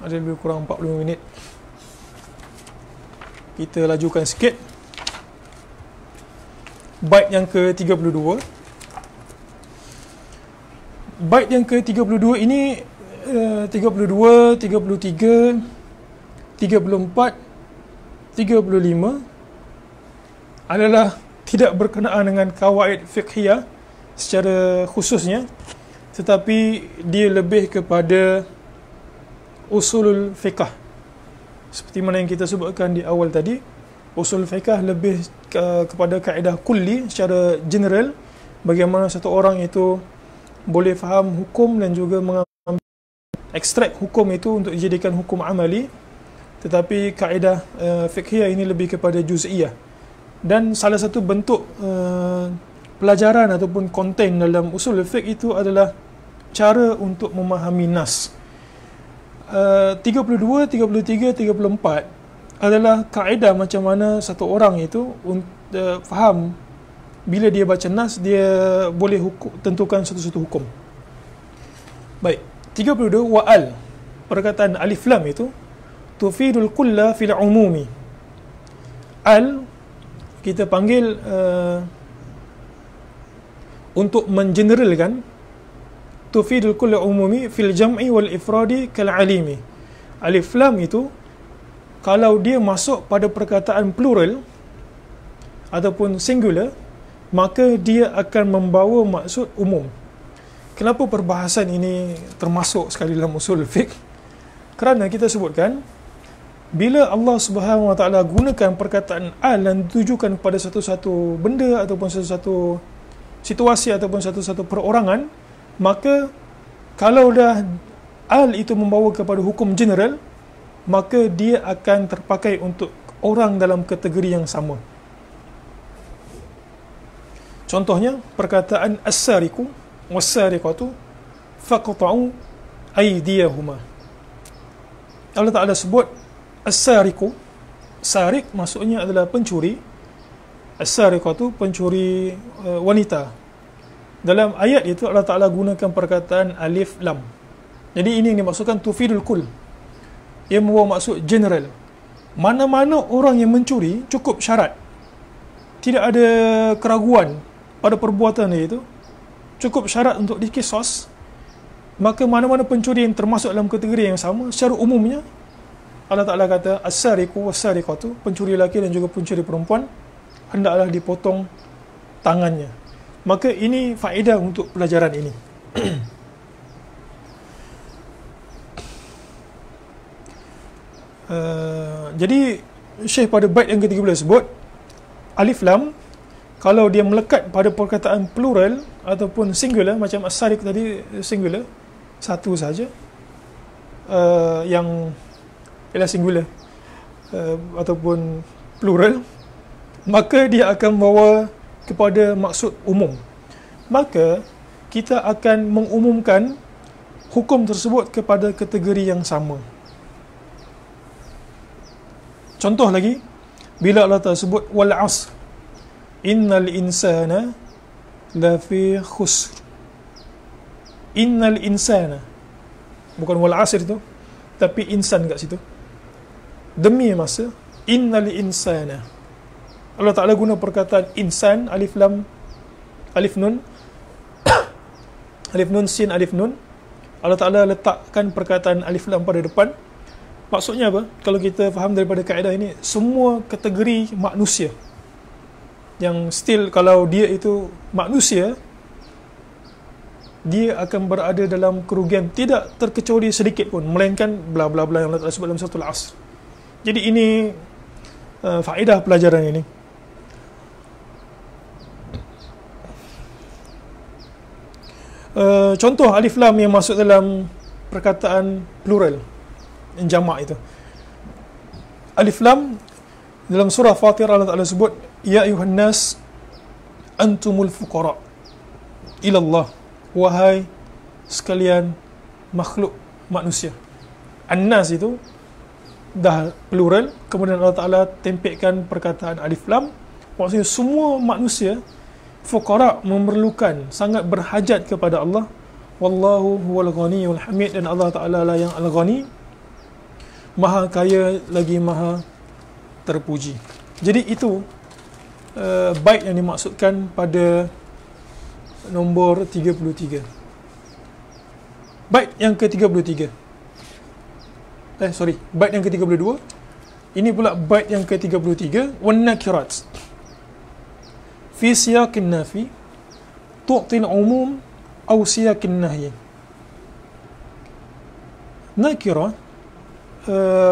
ada lebih kurang 40 minit. Kita lajukan sikit. Bait yang ke-32. Bait yang ke-32 ini 32, 33, 34, 35 adalah tidak berkenaan dengan kawaid fiqhiyah secara khususnya, tetapi dia lebih kepada usulul fiqh. Seperti mana yang kita sebutkan di awal tadi, usul fiqh lebih kepada kaedah kulli secara general, bagaimana satu orang itu boleh faham hukum dan juga mengambil ekstrak hukum itu untuk dijadikan hukum amali. Tetapi kaedah fiqhiyah ini lebih kepada juz'iyah. Dan salah satu bentuk pelajaran ataupun konten dalam usul fiqh itu adalah cara untuk memahami nas. 32, 33, 34 adalah kaedah macam mana satu orang itu faham bila dia baca nas, dia boleh tentukan satu-satu hukum. Baik, 32 wa'al, perkataan alif lam itu tufidul kulla fil umumi. Al kita panggil untuk mengeneralkan, tufidul kulla umumi fil jam'i wal ifradi kal alimi. Alif lam itu kalau dia masuk pada perkataan plural ataupun singular, maka dia akan membawa maksud umum. Kenapa perbahasan ini termasuk sekali dalam usul fiqh? Kerana kita sebutkan bila Allah Subhanahu Wa Taala gunakan perkataan al dan ditujukan kepada satu-satu benda ataupun satu-satu situasi ataupun satu-satu perorangan, maka kalau dah al itu membawa kepada hukum general, maka dia akan terpakai untuk orang dalam kategori yang sama. Contohnya perkataan as-sariqu was-sariqatu faqta'u aydiyahuma. Allah Taala sebut as-sariqu, sarik maksudnya adalah pencuri, as-sariqatu pencuri wanita. Dalam ayat itu Allah Taala gunakan perkataan alif lam. Jadi ini yang dimaksudkan tufidul kull. Ia membawa maksud general. Mana-mana orang yang mencuri cukup syarat, tidak ada keraguan pada perbuatan dia itu, cukup syarat untuk dikisos, maka mana-mana pencuri yang termasuk dalam kategori yang sama, secara umumnya Allah Ta'ala kata as-sariqu was-sariqatu, pencuri lelaki dan juga pencuri perempuan hendaklah dipotong tangannya. Maka ini faedah untuk pelajaran ini. Jadi Syekh pada bait yang ke-13 sebut alif lam kalau dia melekat pada perkataan plural ataupun singular, macam as-sariq tadi singular, satu saja, yang ialah singular ataupun plural, maka dia akan membawa kepada maksud umum. Maka kita akan mengumumkan hukum tersebut kepada kategori yang sama. Contoh lagi, bila Allah Ta'ala sebut wal 'asr innal insana lafi khusr. Innal insana, bukan wal 'asr itu, tapi insan kat situ. Demi masa, innal insana. Allah Ta'ala guna perkataan insan, alif lam, alif nun, alif nun, sin, alif nun. Allah Ta'ala letakkan perkataan alif lam pada depan. Maksudnya apa? Kalau kita faham daripada kaedah ini, semua kategori manusia yang still kalau dia itu manusia, dia akan berada dalam kerugian, tidak terkecuali sedikit pun, melainkan bla bla bla yang Allah Ta'ala sebut dalam suratul Asr. Jadi ini faedah pelajaran ini. Contoh alif lam yang masuk dalam perkataan plural yang jamak itu. Alif lam dalam surah Fatir Allah Ta'ala sebut ya ayuhan nas antumul fuqara ila Allah, wahai sekalian makhluk manusia. An-nas itu dah plural, kemudian Allah Ta'ala tempelkan perkataan alif lam, maksudnya semua manusia. Fuqara memerlukan, sangat berhajat kepada Allah. Wallahu huwal ghaniyul hamid, dan Allah Ta'ala lah yang al-ghani, maha kaya lagi maha terpuji. Jadi itu bait yang dimaksudkan pada nombor 33. Bait yang ke-33. Bait yang ke-32 Ini pula bait yang ke-33, wan nakirat fi siyaqin nafi tu'til umum aw siyaqin nahyi. Nakirah,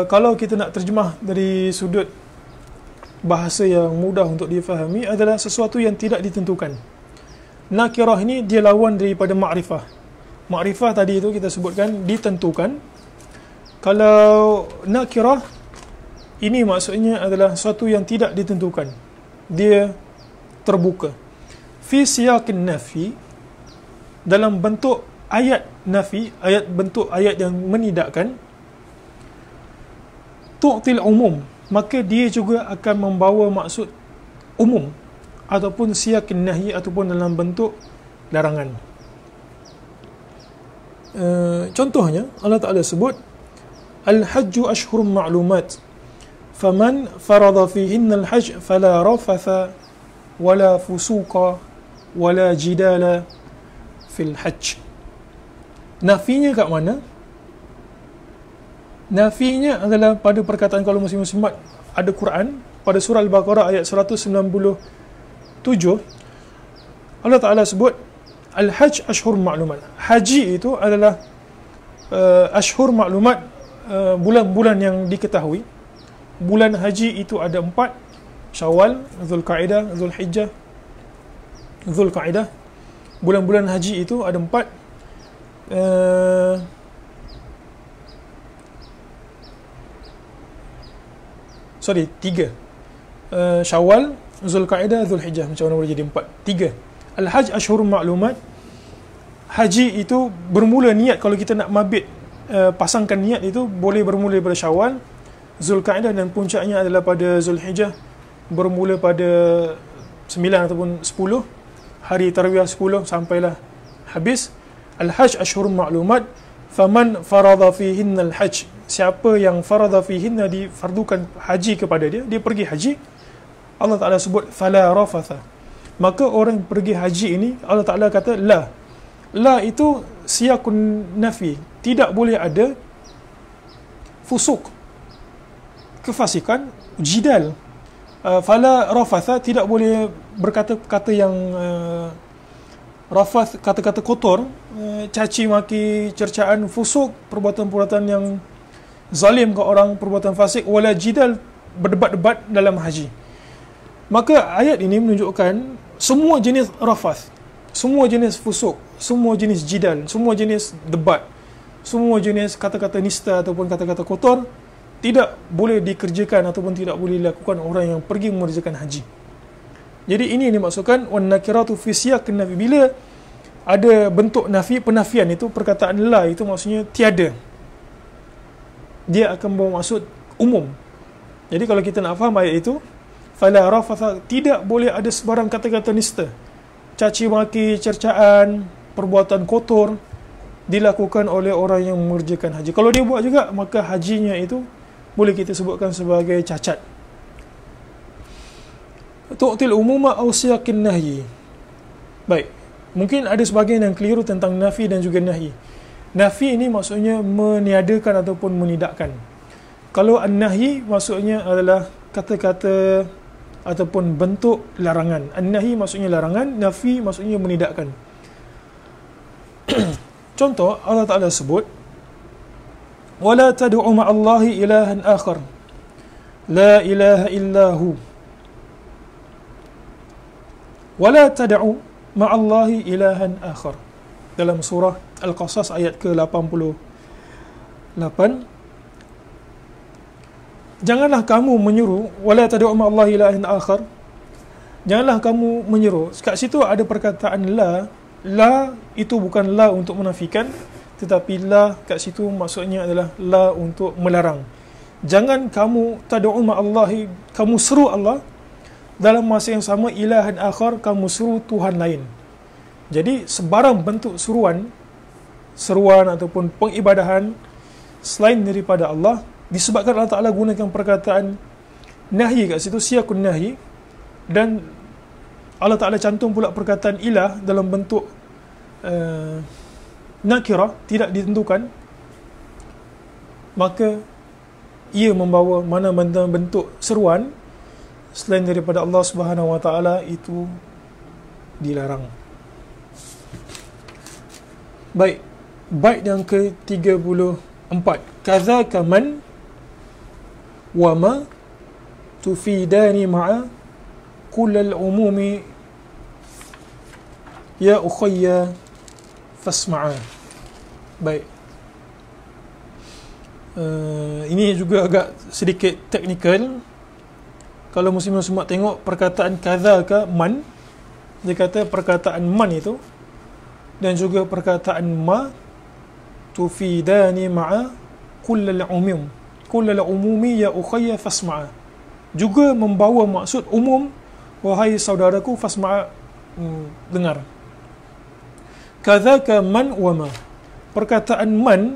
kalau kita nak terjemah dari sudut bahasa yang mudah untuk difahami, adalah sesuatu yang tidak ditentukan. Nakirah ini dia lawan daripada ma'rifah. Ma'rifah tadi itu kita sebutkan ditentukan. Kalau nakirah, ini maksudnya adalah sesuatu yang tidak ditentukan. Dia terbuka. Fi siyaqin nafi, dalam bentuk ayat nafi, bentuk ayat yang menidakkan, tu'til umum, maka dia juga akan membawa maksud umum, ataupun siyaqin nahyi, ataupun dalam bentuk larangan. Contohnya, Allah Ta'ala sebut, Al-hajju ashhurum ma'lumat, faman farada fihinna al-hajj fala rafatha wala fusuqa wala jidala fil hajj. Nafinya kat mana? Nafinya adalah pada perkataan, kalau muslim-muslimat ada Quran, pada surah Al-Baqarah ayat 197, Allah Ta'ala sebut Al-hajj ashhur ma'lumat. Haji itu adalah ashhur ma'lumat, bulan-bulan yang diketahui. Bulan haji itu ada 4, Syawal, Zulkaidah, Zulhijjah, Zulkaidah. Bulan-bulan haji itu ada 4. Sorry, 3. Syawal, Zulkaidah, Zulhijjah. Macam mana boleh jadi 4? 3. Al-hajj ashhurun ma'lumat. Haji itu bermula niat, kalau kita nak mabit, pasangkan niat itu boleh bermula pada Syawal, Zulkaidah, dan puncaknya adalah pada Zulhijjah, bermula pada 9 ataupun 10, hari Tarwiyah 10 sampailah habis. Al-hajj ashhurun ma'lumat, faman farada fihinna al-hajj, siapa yang farada fihinna, difardukan haji kepada dia, dia pergi haji, Allah Ta'ala sebut fala rafatha, maka orang pergi haji ini, Allah Ta'ala kata la itu siyaqun nafi, tidak boleh ada fusuk, kefasikan, jidal. Fala rafatha, tidak boleh berkata-kata yang rafath, kata-kata kotor, caci maki, cercaan, fusuk, perbuatan-perbuatan yang zalim ke orang, perbuatan fasik, wala jidal, berdebat-debat dalam haji. Maka ayat ini menunjukkan semua jenis rafath, semua jenis fusuk, semua jenis jidal, semua jenis debat, semua jenis kata-kata nista ataupun kata-kata kotor tidak boleh dikerjakan ataupun tidak boleh dilakukan orang yang pergi mengerjakan haji. Jadi ini yang dimaksudkan wan nakiratu fi siyaqin nafi. Bila ada bentuk nafi, penafian itu, perkataan la itu maksudnya tiada, dia akan bawa maksud umum. Jadi kalau kita nak faham ayat itu, fala rafatha, tidak boleh ada sebarang kata-kata nista, caci maki, cercaan, perbuatan kotor dilakukan oleh orang yang mengerjakan haji. Kalau dia buat juga, maka hajinya itu boleh kita sebutkan sebagai cacat. Tu'til umuma aw siyaqin nahyi. Baik, mungkin ada sebahagian yang keliru tentang nafi dan juga nahyi. Nafi ini maksudnya meniadakan ataupun menidakkan. Kalau an-nahyi maksudnya adalah kata-kata ataupun bentuk larangan. An-nahyi maksudnya larangan, nafi maksudnya menidakkan. Contoh, Allah Ta'ala sebut wala tad'u ma'allahi ilahan akhar la ilaha illahu. Wala tad'u ma'allahi ilahan akhar, dalam surah Al-Qasas ayat ke-88. Janganlah kamu menyuruh, wala tad'u ma'allahi ilahan akhar, janganlah kamu menyeru. Kat situ ada perkataan la itu bukan la untuk menafikan, tetapi la kat situ maksudnya adalah la untuk melarang. Jangan kamu tad'u ma'allahi, kamu seru Allah, dalam masa yang sama ilahan akhar, kamu seru Tuhan lain. Jadi sebarang bentuk seruan ataupun pengibadahan selain daripada Allah, disebabkan Allah Ta'ala gunakan perkataan nahyi kat situ, siyaqun nahyi, dan Allah Ta'ala cantum pula perkataan ilah dalam bentuk nakirah, tidak ditentukan, maka ia membawa mana-mana bentuk seruan selain daripada Allah Subhanahu Wa Taala, itu dilarang. Baik, bait yang ke-34, kadzaka man wa ma tufidani ma'a kullal umumi ya ukhayya fasma'a. Baik, ini juga agak sedikit teknikal. Kalau muslim-muslimat tengok perkataan kadzaka man, dia kata perkataan man itu dan juga perkataan ma tufidani ma'a kullal umumi ya ukhayya fasma'a, juga membawa maksud umum, wahai saudaraku, fasma'a, dengar. Kadzaka man wa ma, perkataan man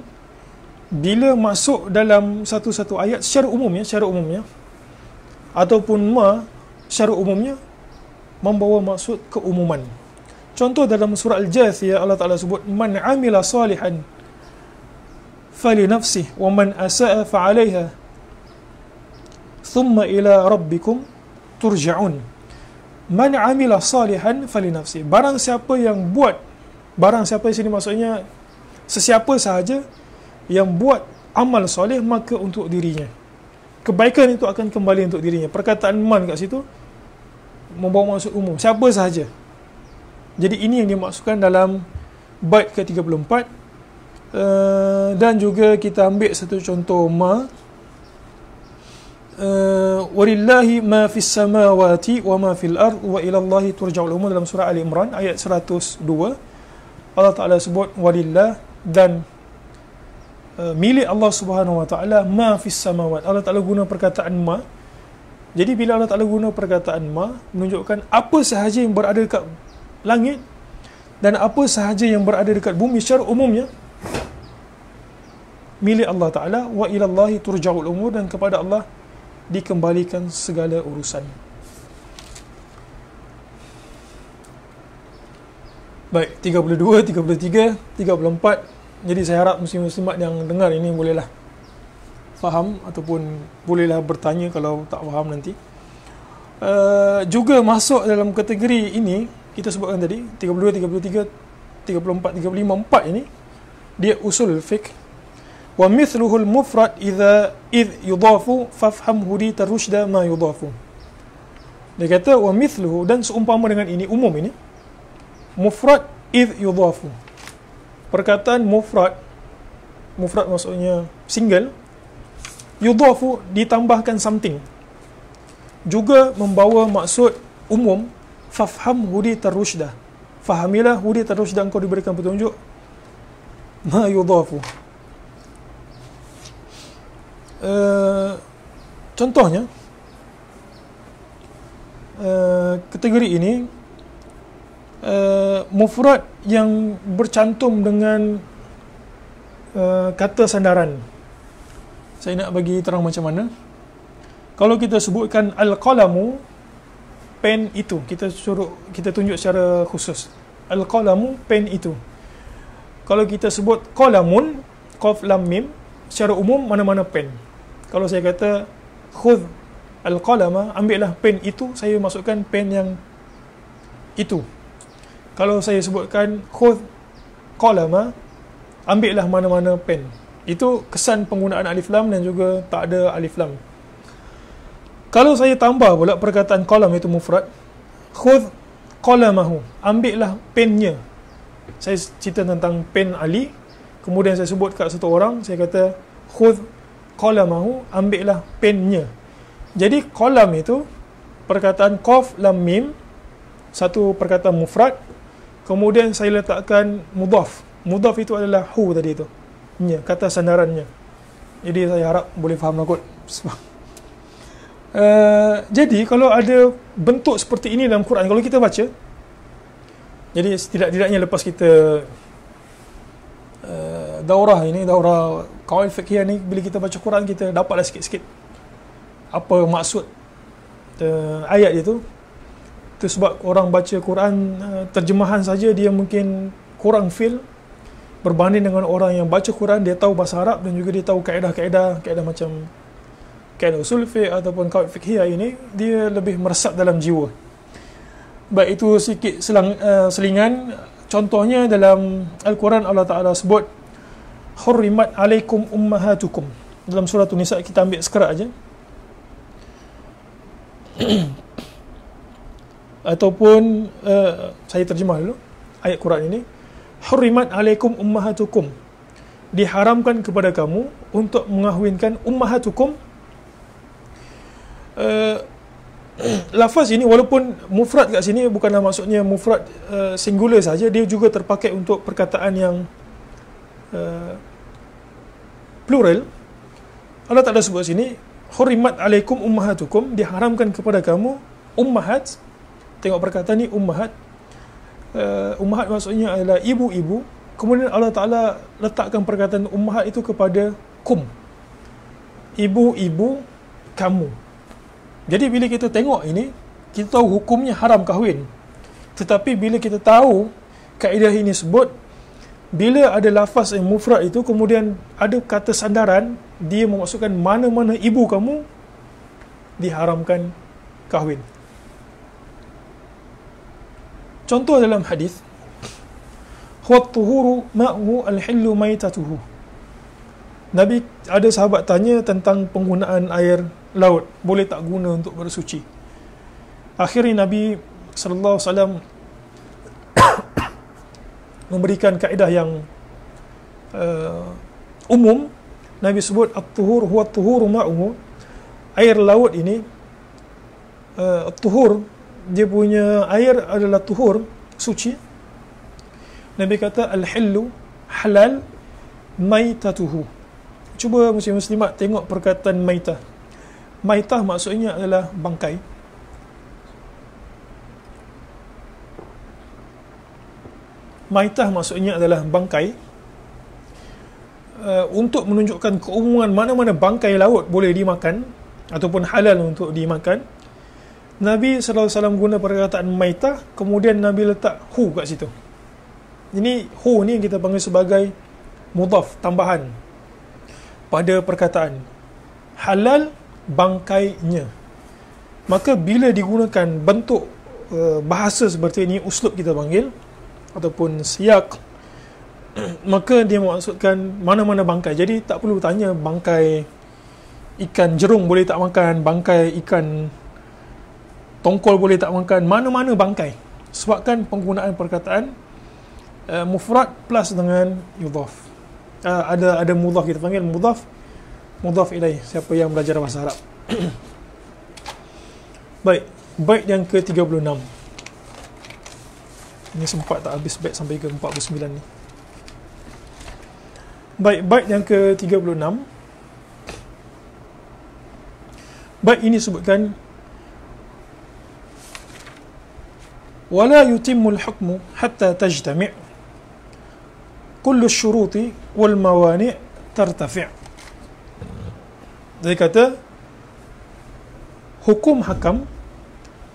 bila masuk dalam satu-satu ayat secara umumnya ataupun ma secara umumnya membawa maksud keumuman. Contoh dalam surah Al-Jathiyah, Allah Ta'ala sebut man amila salihan fali nafsih wa man asa'a fa'alaiha thumma ila rabbikum turja'un. Man amila salihan fali nafsih, barang siapa di sini maksudnya sesiapa sahaja yang buat amal soleh, maka untuk dirinya. Kebaikan itu akan kembali untuk dirinya. Perkataan man kat situ membawa maksud umum, siapa sahaja. Jadi ini yang dimaksudkan dalam bait ke-34. Dan juga kita ambil satu contoh ma, walillahi ma fis samawati wa ma fil ard wa ila Allahi turja'ul umur, dalam surah Ali Imran ayat 102. Allah Ta'ala sebut walillah, dan milik Allah Subhanahu Wa Ta'ala ma fis samawat. Allah Ta'ala guna perkataan ma. Jadi bila Allah Ta'ala guna perkataan ma, menunjukkan apa sahaja yang berada dekat langit dan apa sahaja yang berada dekat bumi secara umumnya milik Allah Ta'ala. Wa ilallahi turja'ul umur, dan kepada Allah dikembalikan segala urusan. Baik, 32, 33, 34. Jadi saya harap muslim-muslimat yang dengar ini bolehlah faham, ataupun bolehlah bertanya kalau tak faham nanti. Juga masuk dalam kategori ini, kita sebutkan tadi 32, 33, 34, 35, 4 ini dia usul fiqh. Wa mithluhul mufrad idh yudafu fafham hudita rusyda ma yudafu. Dia kata wa mithluhu, dan seumpama dengan ini, umum ini, mufrad idh yudafu, perkataan mufrad maksudnya single, yudafu ditambahkan something, juga membawa maksud umum. Fafham hudita rusyda, fahamilah hudita rusyda, engkau diberikan petunjuk. Ma yudafu, contohnya kategori ini mufrad yang bercantum dengan kata sandaran. Saya nak bagi terang macam mana. Kalau kita sebutkan al-qalamu, pen itu, kita tunjuk secara khusus, al-qalamu, pen itu. Kalau kita sebut qalamun, qaf lam mim, secara umum mana-mana pen. Kalau saya kata khudh al-qalama, ambillah pen itu, saya masukkan pen yang itu. Kalau saya sebutkan khudh qalama, ambillah mana-mana pen. Itu kesan penggunaan alif lam dan juga tak ada alif lam. Kalau saya tambah pula perkataan qalam itu mufrad, khudh qalamahu, ambillah pennya. Saya cerita tentang pen Ali, kemudian saya sebut kat satu orang, saya kata khudh qalamahu, ambillah pennya. Jadi qalam itu perkataan qaf lam mim, satu perkataan mufrad, kemudian saya letakkan mudhaf. Mudhaf itu adalah hu tadi itu, nya, kata sandarannya. Jadi saya harap boleh faham lah kot. Jadi kalau ada bentuk seperti ini dalam Quran, kalau kita baca, jadi setidak-tidaknya lepas kita daurah qawaid fiqhiyah ni, bila kita baca Quran, kita dapatlah sikit-sikit apa maksud ayat itu. Itu sebab orang baca Quran terjemahan saja dia mungkin kurang feel berbanding dengan orang yang baca Quran, dia tahu bahasa Arab dan juga dia tahu kaedah macam kaedah usul fiqh ataupun kaedah fiqhiyah ini, dia lebih meresap dalam jiwa. Baik itu sikit selingan. Contohnya dalam Al-Quran, Allah Ta'ala sebut hurrimat alaikum ummahatukum. Dalam surah Nisa, kita ambil sekerat aja. Ataupun saya terjemah dulu ayat Quran ini. Hurrimat alaikum ummahatukum, diharamkan kepada kamu untuk mengahwinkan ummahatukum. Lafaz ini walaupun mufrad kat sini bukanlah maksudnya mufrad singular saja, dia juga terpakai untuk perkataan yang plural. Allah Ta'ala sebut sini hurrimat alaikum ummahatukum, diharamkan kepada kamu ummahat. Tengok perkataan ni, ummahat. Ummahat maksudnya adalah ibu-ibu. Kemudian Allah Ta'ala letakkan perkataan ummahat itu kepada kum, ibu-ibu kamu. Jadi bila kita tengok ini, kita tahu hukumnya haram kahwin. Tetapi bila kita tahu kaedah ini sebut, bila ada lafaz yang mufrad itu, kemudian ada kata sandaran, dia memaksudkan mana-mana ibu kamu diharamkan kahwin. Contoh dalam hadis, huwat tuhuru ma'uhu al-hillu maitatuhu. Nabi, ada sahabat tanya tentang penggunaan air laut, boleh tak guna untuk bersuci. Akhirnya Nabi SAW memberikan kaedah yang umum. Nabi sebut at-tuhur huwa at-tuhuru ma'uhu, air laut ini, at-tuhur, dia punya air adalah tuhur, suci. Nabi kata al-hillu, halal, maitatuhu. Cuba muslim-muslimat tengok perkataan maitah. Maitah maksudnya adalah bangkai. Maitah maksudnya adalah bangkai. Untuk menunjukkan keumuman mana-mana bangkai laut boleh dimakan ataupun halal untuk dimakan, Nabi SAW guna perkataan maitah, kemudian Nabi letak hu kat situ. Ini hu ni kita panggil sebagai mudhaf, tambahan pada perkataan. Halal bangkainya. Maka bila digunakan bentuk bahasa seperti ini, uslub kita panggil, ataupun siyak, maka dia maksudkan mana-mana bangkai. Jadi tak perlu tanya bangkai ikan jerung boleh tak makan, bangkai ikan tongkol boleh tak makan, mana-mana bangkai. Sebabkan penggunaan perkataan mufrad plus dengan yudhaf. Ada mudhaf, kita panggil mudhaf ilaih, siapa yang belajar bahasa Arab. Baik, bait yang ke-36. Ini sempat tak habis bait sampai ke 49 ni. Baik, bait yang ke-36. Bait ini sebutkan wala yutimmul hukmu hatta tajtami' kullu syuruti wal mawani' tartafi'. Dia kata hukum hakam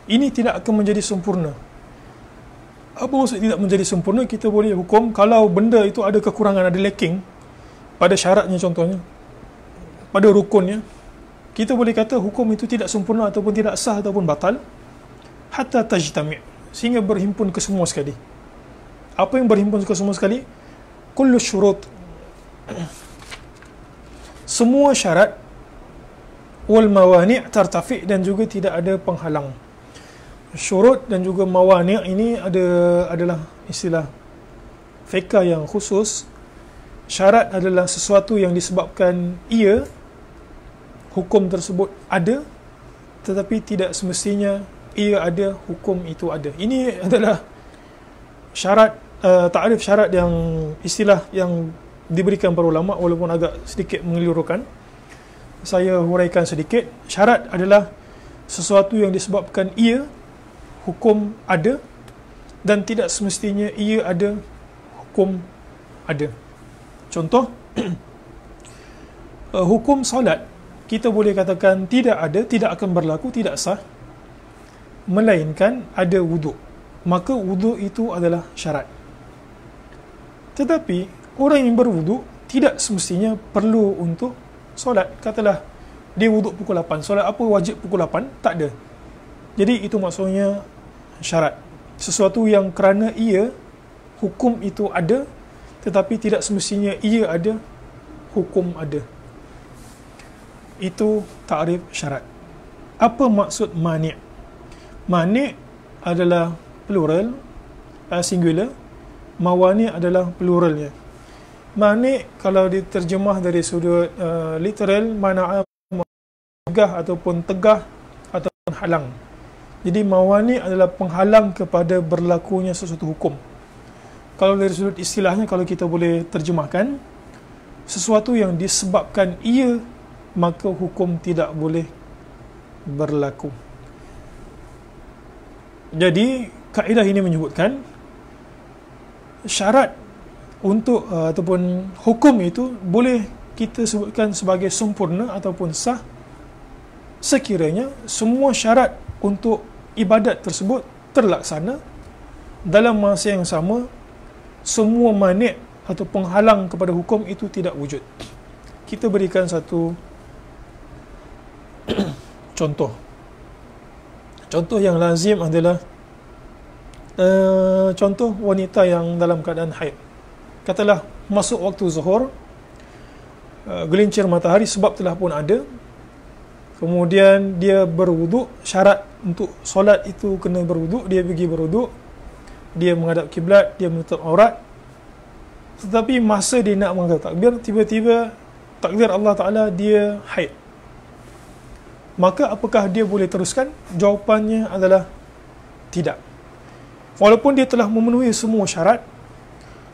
ini tidak akan menjadi sempurna. Apa maksud tidak menjadi sempurna? Kita boleh hukum kalau benda itu ada kekurangan, ada lacking pada syaratnya, contohnya pada rukunnya, kita boleh kata hukum itu tidak sempurna ataupun tidak sah ataupun batal hatta tajtami', sehingga berhimpun ke semua sekali. Apa yang berhimpun ke semua sekali? Kullu syurut, semua syarat, wal mawani' tartafi', dan juga tidak ada penghalang. Syurut dan juga mawani' ini adalah istilah fiqh yang khusus. Syarat adalah sesuatu yang disebabkan ia, hukum tersebut ada, tetapi tidak semestinya ia ada, hukum itu ada. Ini adalah syarat, ta'rif syarat yang istilah yang diberikan para ulama, walaupun agak sedikit mengelirukan. Saya huraikan sedikit. Syarat adalah sesuatu yang disebabkan ia, hukum ada, dan tidak semestinya ia ada, hukum ada. Contoh, hukum solat, kita boleh katakan tidak ada, tidak akan berlaku, tidak sah, melainkan ada wuduk. Maka wuduk itu adalah syarat. Tetapi orang yang berwuduk tidak semestinya perlu untuk solat. Katalah dia wuduk pukul 8. Solat apa wajib pukul 8? Tak ada. Jadi itu maksudnya syarat. Sesuatu yang kerana ia, hukum itu ada, tetapi tidak semestinya ia ada, hukum ada. Itu ta'rif syarat. Apa maksud mani'? Mani' adalah plural, singular. Mawani' adalah pluralnya. Mani' kalau diterjemah dari sudut literal, mana'a megah ataupun tegah ataupun halang. Jadi mawani' adalah penghalang kepada berlakunya sesuatu hukum. Kalau dari sudut istilahnya, kalau kita boleh terjemahkan, sesuatu yang disebabkan ia, maka hukum tidak boleh berlaku. Jadi kaedah ini menyebutkan syarat untuk ataupun hukum itu boleh kita sebutkan sebagai sempurna ataupun sah sekiranya semua syarat untuk ibadat tersebut terlaksana dalam masa yang sama, semua mani' atau penghalang kepada hukum itu tidak wujud. Kita berikan satu contoh. Contoh yang lazim adalah contoh wanita yang dalam keadaan haid. Katalah masuk waktu zuhur, gelincir matahari, sebab telah pun ada, kemudian dia berwuduk. Syarat untuk solat itu kena berwuduk. Dia pergi berwuduk, dia menghadap kiblat, dia menutup aurat. Tetapi masa dia nak mengangkat takbir, tiba-tiba takbir Allah Ta'ala dia haid. Maka apakah dia boleh teruskan? Jawapannya adalah tidak. Walaupun dia telah memenuhi semua syarat,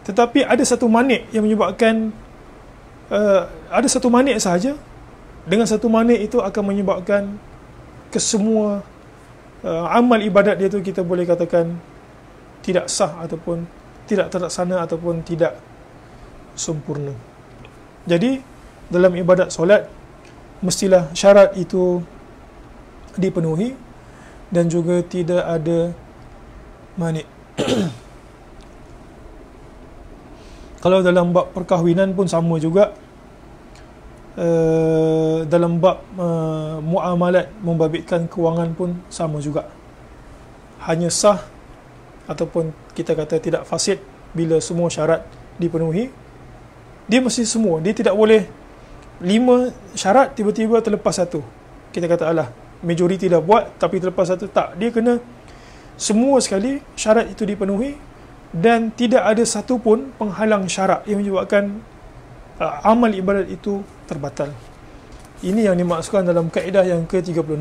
tetapi ada satu mani' yang menyebabkan ada satu mani' sahaja. Dengan satu mani' itu akan menyebabkan kesemua amal ibadat dia itu kita boleh katakan tidak sah ataupun tidak terlaksana ataupun tidak sempurna. Jadi dalam ibadat solat mestilah syarat itu dipenuhi dan juga tidak ada mani'. Kalau dalam bab perkahwinan pun sama juga. Dalam bab muamalat membabitkan kewangan pun sama juga. Hanya sah ataupun kita kata tidak fasid bila semua syarat dipenuhi. Dia mesti semua. Dia tidak boleh 5 syarat tiba-tiba terlepas satu. Kita kata alah, majoriti dah buat tapi terlepas satu. Tak, dia kena semua sekali syarat itu dipenuhi dan tidak ada satu pun penghalang syarat yang menyebabkan amal ibadat itu terbatal. Ini yang dimaksudkan dalam kaedah yang ke-36,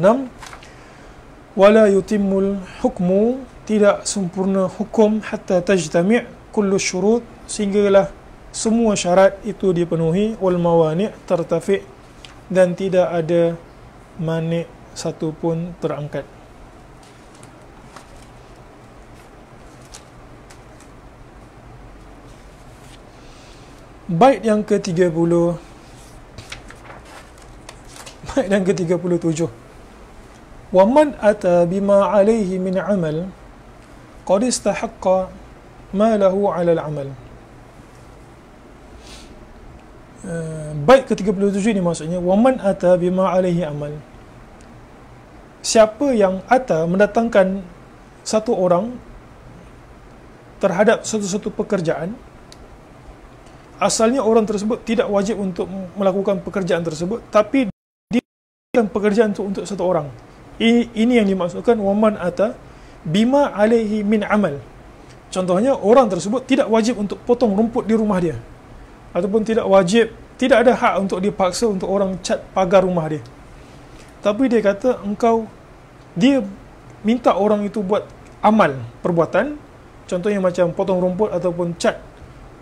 wala yutimul hukmu, tidak sempurna hukum hatta tajtami' kullu syurut, sehinggalah semua syarat itu dipenuhi, wal mawani' tartafi', dan tidak ada mani' satu pun terangkat. Bait yang ke-30, bait yang ke-37, wa man ata bima alaihi min amal qad istahaqqa ma lahu 'ala al-amal. Bait ke-37 ini maksudnya wa man ata bima alaihi amal. Siapa yang ata mendatangkan satu orang terhadap satu-satu pekerjaan, asalnya orang tersebut tidak wajib untuk melakukan pekerjaan tersebut, tapi dia melakukan pekerjaan untuk satu orang. Ini yang dimaksudkan waman ata bima alaihi min amal. Contohnya, orang tersebut tidak wajib untuk potong rumput di rumah dia, ataupun tidak wajib, tidak ada hak untuk dipaksa untuk orang cat pagar rumah dia. Tapi dia kata dia minta orang itu buat amal, perbuatan, contohnya macam potong rumput ataupun cat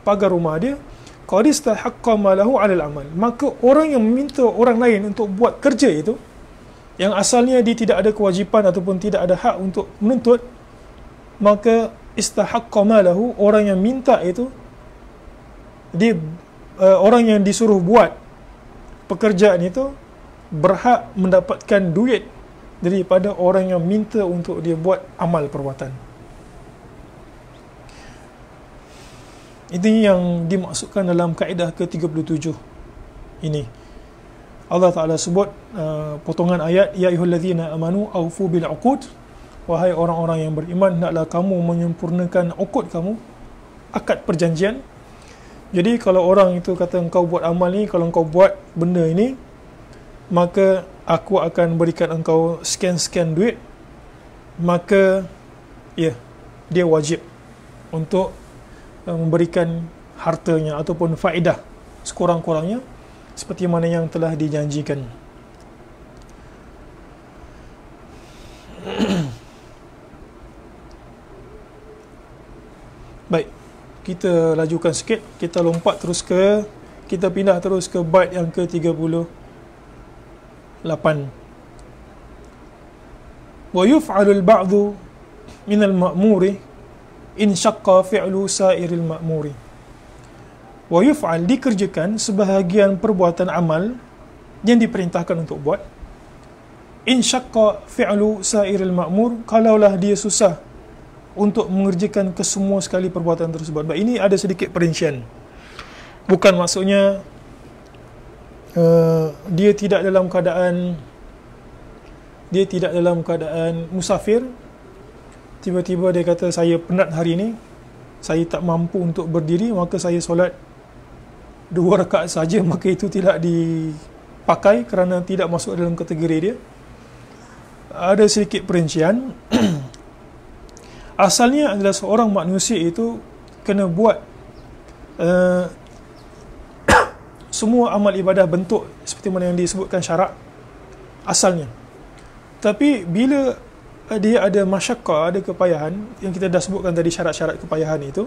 pagar rumah dia, qad istahaqqa ma lahu 'ala al-amal. Maka orang yang meminta orang lain untuk buat kerja itu, yang asalnya dia tidak ada kewajipan ataupun tidak ada hak untuk menuntut, maka istahaqqa ma lahu, orang yang minta itu, dia orang yang disuruh buat pekerjaan itu berhak mendapatkan duit daripada orang yang minta untuk dia buat amal perbuatan. Itu yang dimaksudkan dalam kaedah ke-37 ini. Allah Ta'ala sebut potongan ayat, ya ayyuhallazina amanu aufu bil uqud, wahai orang-orang yang beriman, hendaklah kamu menyempurnakan uqud kamu, akad perjanjian. Jadi kalau orang itu kata engkau buat amal ni, kalau engkau buat benda ini, maka aku akan berikan engkau sekian-sekian duit, maka ya, dia wajib untuk memberikan hartanya ataupun faedah sekurang-kurangnya seperti mana yang telah dijanjikan. Baik, kita lajukan sikit, kita pindah terus ke bait yang ke-38. Wa yuf'alul ba'du minal ma'muri in syaqqa fi'lu sa'iril ma'muri. Wa yuf'al, dikerjakan sebahagian perbuatan amal yang diperintahkan untuk buat. In syaqqa fi'lu sa'iril ma'mur, kalaulah dia susah untuk mengerjakan kesemua sekali perbuatan tersebut. Baik, ini ada sedikit perincian. Bukan maksudnya dia tidak dalam keadaan musafir, tiba-tiba dia kata saya penat hari ini, saya tak mampu untuk berdiri, maka saya solat 2 rakaat saja, maka itu tidak dipakai kerana tidak masuk dalam kategori dia. Ada sedikit perincian. Asalnya adalah seorang manusia itu kena buat semua amal ibadah bentuk seperti mana yang disebutkan syarak asalnya. Tapi bila dia ada masyakkah, ada kepayahan, yang kita dah sebutkan tadi syarat-syarat kepayahan itu,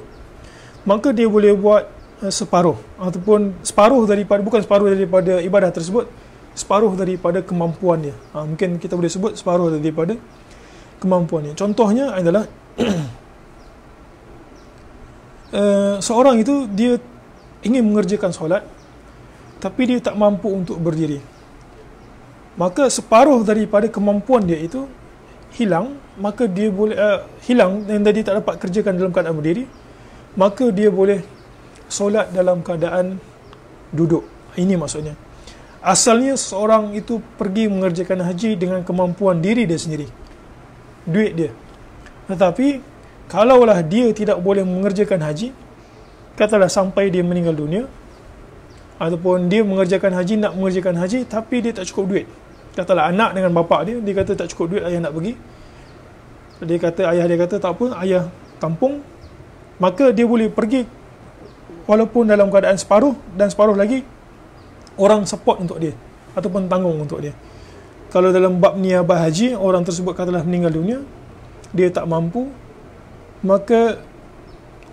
maka dia boleh buat separuh, ataupun separuh daripada, bukan separuh daripada ibadah tersebut, separuh daripada kemampuannya. Mungkin kita boleh sebut separuh daripada kemampuannya. Contohnya adalah seorang itu dia ingin mengerjakan solat, tapi dia tak mampu untuk berdiri, maka separuh daripada kemampuan dia itu hilang, maka dia boleh hilang dan dia tak dapat kerjakan dalam keadaan berdiri, maka dia boleh solat dalam keadaan duduk. Ini maksudnya. Asalnya seorang itu pergi mengerjakan haji dengan kemampuan diri dia sendiri, duit dia. Tetapi kalaulah dia tidak boleh mengerjakan haji, katalah sampai dia meninggal dunia, ataupun dia nak mengerjakan haji tapi dia tak cukup duit, katalah anak dengan bapa dia kata tak cukup duit, ayah nak pergi, ayah dia kata tak apa, ayah tampung, maka dia boleh pergi walaupun dalam keadaan separuh, dan separuh lagi orang support untuk dia ataupun tanggung untuk dia. Kalau dalam bab niabah haji, orang tersebut katalah meninggal dunia, dia tak mampu, maka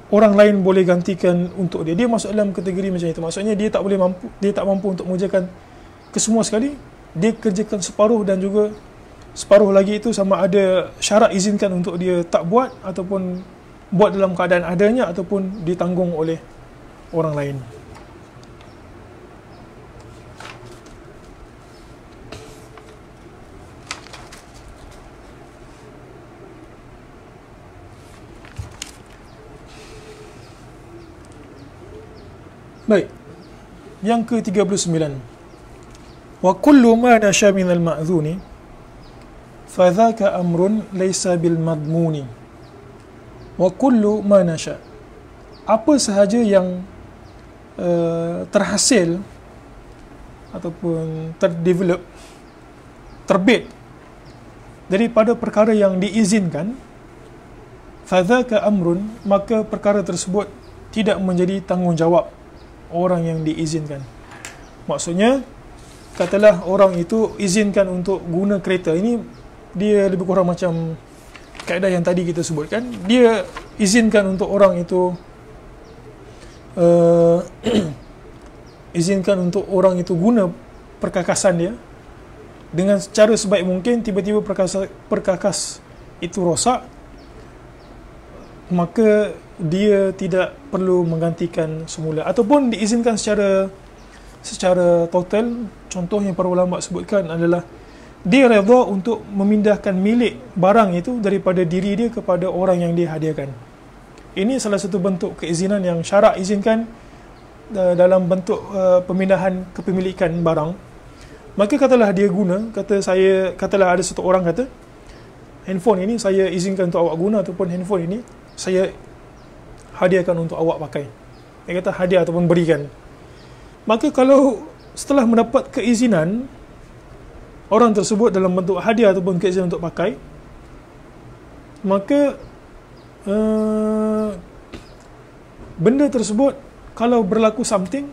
orang lain boleh gantikan untuk dia. Dia masuk dalam kategori macam itu. Maksudnya dia tak mampu untuk mengerjakan kesemua sekali, dia kerjakan separuh, dan juga separuh lagi itu sama ada syarat izinkan untuk dia tak buat, ataupun buat dalam keadaan adanya, ataupun ditanggung oleh orang lain. Baik, yang ke-39, wa kullu ma nasha minal ma'dhuni fa dhaka amrun laysa bil madmuni. Wa kullu ma nasha, apa sahaja yang terhasil ataupun terdevelop, terbit daripada perkara yang diizinkan, fa dhaka amrun, maka perkara tersebut tidak menjadi tanggungjawab orang yang diizinkan. Maksudnya, katalah orang itu izinkan untuk guna kereta, ini dia lebih kurang macam kaedah yang tadi kita sebutkan. Dia izinkan untuk orang itu izinkan untuk orang itu guna perkakasan dia dengan cara sebaik mungkin. Tiba-tiba perkakas itu rosak, maka dia tidak perlu menggantikan semula, ataupun diizinkan secara total. Contoh yang para ulama sebutkan adalah dia redha untuk memindahkan milik barang itu daripada diri dia kepada orang yang dia hadiahkan. Ini salah satu bentuk keizinan yang syarak izinkan dalam bentuk pemindahan kepemilikan barang. Maka katalah dia guna, katalah ada satu orang kata, handphone ini saya izinkan untuk awak guna, ataupun handphone ini saya hadiahkan untuk awak pakai. Dia kata hadiah ataupun berikan. Maka kalau setelah mendapat keizinan orang tersebut dalam bentuk hadiah ataupun keizinan untuk pakai, maka benda tersebut kalau berlaku something,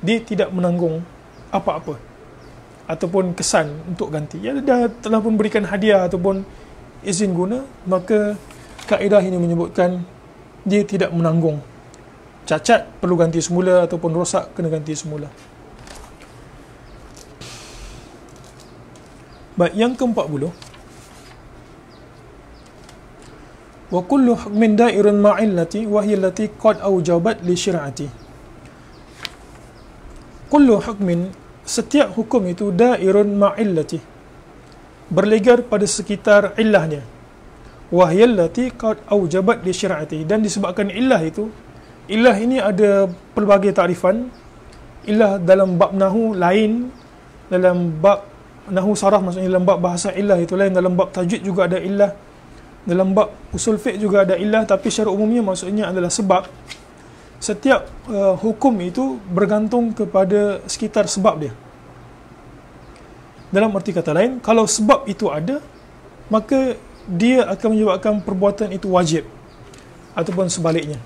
dia tidak menanggung apa-apa ataupun kesan untuk ganti. Ya, dia telah pun berikan hadiah ataupun izin guna, maka kaedah ini menyebutkan dia tidak menanggung. Cacat perlu ganti semula ataupun rosak kena ganti semula. Baik, yang ke-40, wa kullu hukmin da'irun ma'illati wa hiya allati qad awjabat li syir'ati. Kullu hukmin, setiap hukum itu da'irun ma'illati, berlegar pada sekitar illahnya. Wa hiya allati qad awjabat li syir'ati, dan disebabkan illah itu, illah ini ada pelbagai takrifan. Illah dalam bab nahu lain, dalam bab nahu saraf maksudnya dalam bab bahasa illah itu lain, dalam bab tajwid juga ada illah, dalam bab usul fiqh juga ada illah, tapi secara umumnya maksudnya adalah sebab. Setiap hukum itu bergantung kepada sekitar sebab dia. Dalam arti kata lain, kalau sebab itu ada, maka dia akan menyebabkan perbuatan itu wajib, ataupun sebaliknya.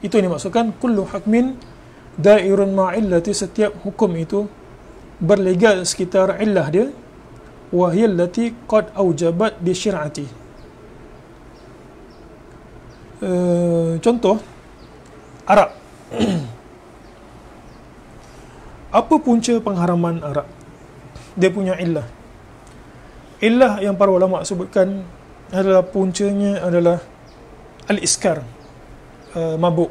Itu yang dimaksudkan kullu hukmin da'irun ma'illati, setiap hukum itu berlegar sekitar illah dia. Wa hiya allati qad aujabat bi syir'ati. Contoh arak. Apa punca pengharaman arak? Dia punya illah. Illah yang para ulama sebutkan adalah puncanya adalah al-iskar, mabuk.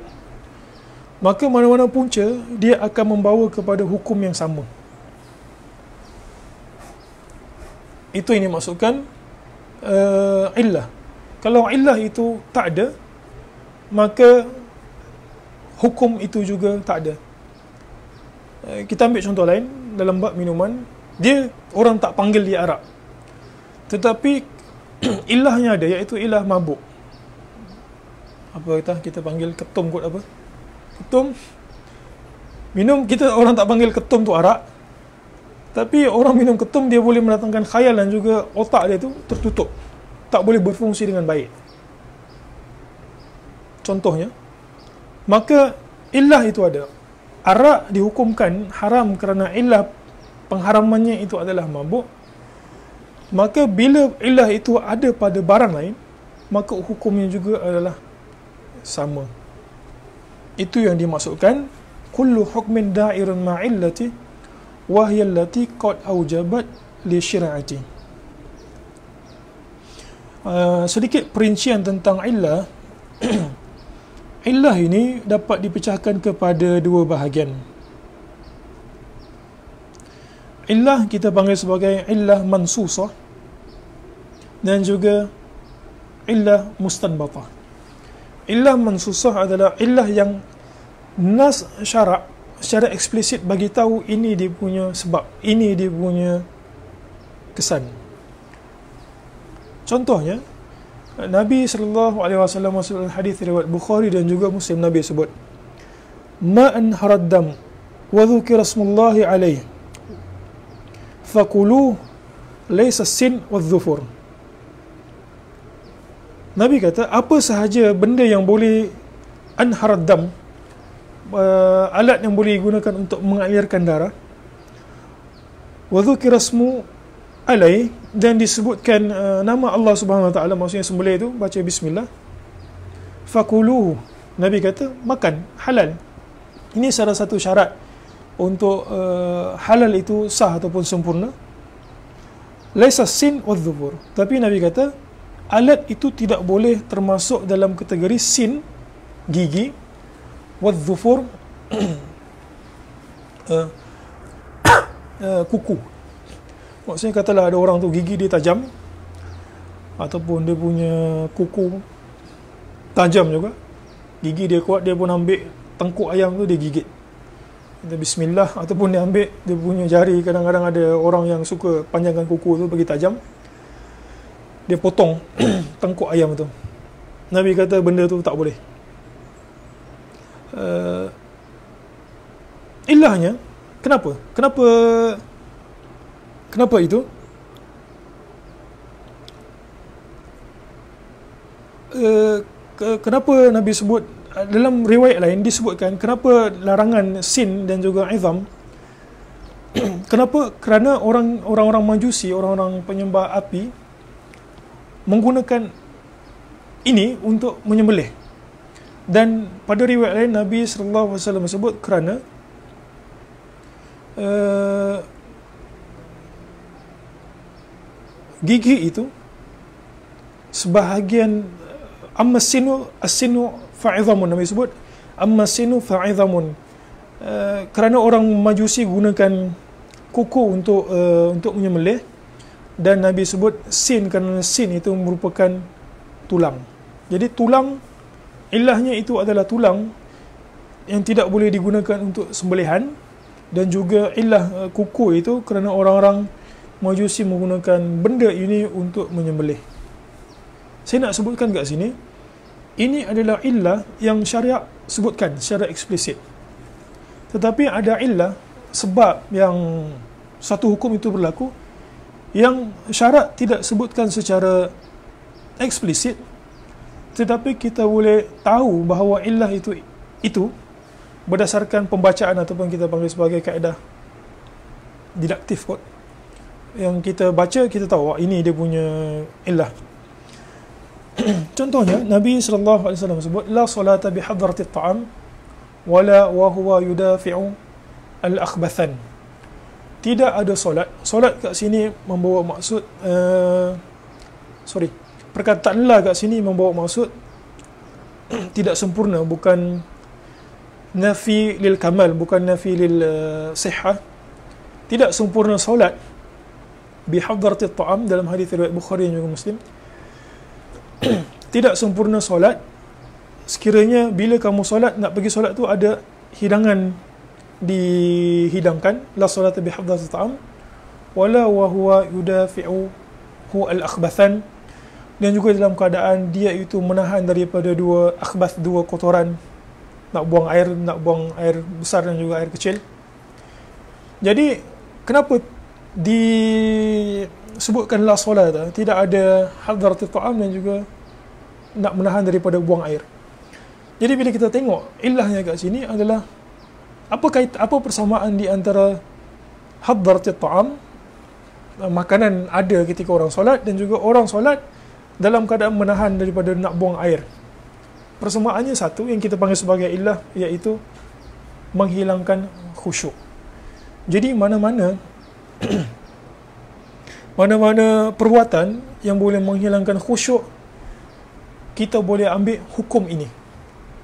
Maka mana-mana punca dia akan membawa kepada hukum yang sama. Itu yang dimaksudkan illah. Kalau illah itu tak ada, maka hukum itu juga tak ada. Kita ambil contoh lain dalam bab minuman, dia orang tak panggil dia arak, tetapi ilahnya ada, iaitu ilah mabuk. Apa kita panggil ketum kot apa? Ketum. Minum, kita orang tak panggil ketum tu arak, tapi orang minum ketum dia boleh mendatangkan khayal, dan juga otak dia tu tertutup, tak boleh berfungsi dengan baik. Contohnya, maka illah itu ada. Arak dihukumkan haram kerana illah pengharamannya itu adalah mabuk. Maka bila illah itu ada pada barang lain, maka hukumnya juga adalah sama. Itu yang dimaksudkan kullu hukmin da'irun ma'illati wa hiya allati qad aujabat li syir'ati. Sedikit perincian tentang illah. Illah ini dapat dipecahkan kepada dua bahagian. Illah kita panggil sebagai illah mansusah, dan juga illah mustanbatah. Illah mansusah adalah illah yang nas syarak secara eksplisit bagi tahu ini dia punya sebab, ini dia punya kesan. Contohnya, Nabi SAW masuk hadis riwayat Bukhari dan juga Muslim, Nabi sebut, ma'an haraddam wa dhukira smullahi alaih faqulu laysa sin wa dhufur. Nabi kata, apa sahaja benda yang boleh anharaddam, alat yang boleh digunakan untuk mengalirkan darah, wa dhukira smu alai, dan disebutkan nama Allah Subhanahu Wa Taala, maksudnya sembelih itu baca bismillah, fakuluhu, Nabi kata makan, halal. Ini salah satu syarat untuk halal itu sah ataupun sempurna. Laisa sin wadh-dhufur, tapi Nabi kata alat itu tidak boleh termasuk dalam kategori sin, gigi, wadh-dhufur, kuku. Maksudnya katalah ada orang tu gigi dia tajam, ataupun dia punya kuku tajam juga, gigi dia kuat, dia pun ambil tengkuk ayam tu dia gigit. Dia bismillah, ataupun dia ambil dia punya jari. Kadang-kadang ada orang yang suka panjangkan kuku tu bagi tajam, dia potong tengkuk ayam tu. Nabi kata benda tu tak boleh. Ilahnya, kenapa itu? Kenapa Nabi sebut, dalam riwayat lain disebutkan kenapa larangan sin dan juga izam. Kenapa? Kerana orang-orang Majusi, orang-orang penyembah api menggunakan ini untuk menyembelih. Dan pada riwayat lain Nabi sallallahu alaihi wasallam sebut kerana gigi itu sebahagian as-sinu fa'idhamun. Nabi sebut as-sinu fa'idhamun, kerana orang Majusi gunakan kuku untuk menyembelih, dan Nabi sebut sin kerana sin itu merupakan tulang. Jadi tulang, ilahnya itu adalah tulang yang tidak boleh digunakan untuk sembelihan, dan juga ilah kuku itu kerana orang-orang Majusi menggunakan benda ini untuk menyembelih. Saya nak sebutkan kat sini, ini adalah illah yang syariat sebutkan secara eksplisit. Tetapi ada illah, sebab yang satu hukum itu berlaku, yang syarat tidak sebutkan secara eksplisit, tetapi kita boleh tahu bahawa illah itu berdasarkan pembacaan, ataupun kita panggil sebagai kaedah didaktif kot. Yang kita baca, kita tahu ini dia punya illah. Contohnya Nabi sallallahu alaihi wasallam sebut la salata bi hadrati at-ta'am wala wa huwa yudafi'u al-akhbathan. Tidak ada solat. Solat kat sini membawa maksud perkataan la kat sini membawa maksud tidak sempurna, bukan nafi lil kamal, bukan nafi lil sihhah. Tidak sempurna solat bi hadrati at-ta'am dalam hadis riwayat Bukhari dan juga Muslim. Tidak sempurna solat sekiranya bila kamu solat, nak pergi solat tu ada hidangan dihidangkan. La salata bi hadrati ta'am wala wa huwa yudafi'u al-akhbathan, dan juga dalam keadaan dia itu menahan daripada dua akhbath, dua kotoran, nak buang air besar dan juga air kecil. Jadi kenapa disebutkan la solat, tidak ada hadrati ta'am dan juga nak menahan daripada buang air. Jadi bila kita tengok ilahnya kat sini adalah apa persamaan di antara hadrati ta'am, makanan ada ketika orang solat, dan juga orang solat dalam keadaan menahan daripada nak buang air. Persamaannya satu yang kita panggil sebagai ilah, iaitu menghilangkan khusyuk. Jadi mana-mana perbuatan yang boleh menghilangkan khusyuk, kita boleh ambil hukum ini.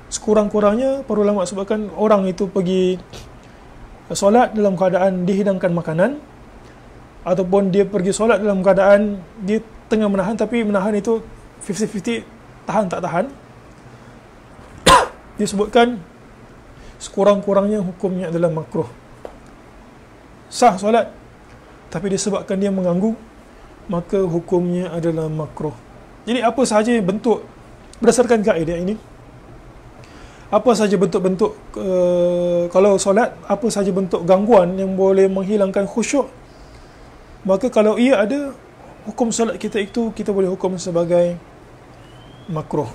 Sekurang-kurangnya para ulama sebutkan orang itu pergi solat dalam keadaan dihidangkan makanan, ataupun dia pergi solat dalam keadaan dia tengah menahan, tapi menahan itu 50-50, tahan tak tahan. Disebutkan sekurang-kurangnya hukumnya adalah makruh. Sah solat, tapi disebabkan dia mengganggu, maka hukumnya adalah makruh. Jadi apa sahaja bentuk, berdasarkan kaedah ini, apa sahaja bentuk-bentuk kalau solat, apa sahaja bentuk gangguan yang boleh menghilangkan khusyuk, maka kalau ia ada, hukum solat kita itu kita boleh hukum sebagai makruh.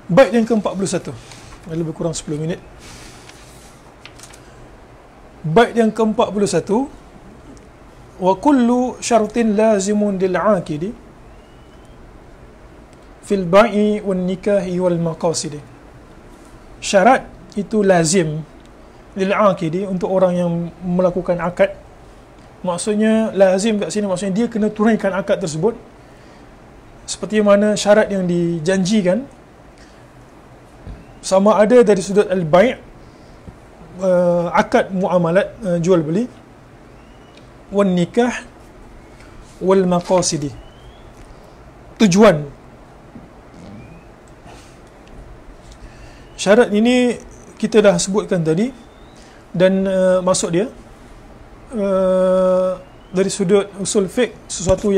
Bait yang ke-41, lebih kurang 10 minit. Bait yang ke-41, wa kullu syartin lazimun lil 'aqidi fil bai'i wan nikahi wal maqasid. Syarat itu lazim lil 'aqidi, untuk orang yang melakukan akad. Maksudnya lazim kat sini maksudnya dia kena tunaikan akad tersebut seperti mana syarat yang dijanjikan, sama ada dari sudut al-bai', akad muamalat, jual beli, wan nikah, wal maqasidi. Tujuan. Syarat ini kita dah sebutkan tadi, dan maksud dia dari sudut usul fiqh, satu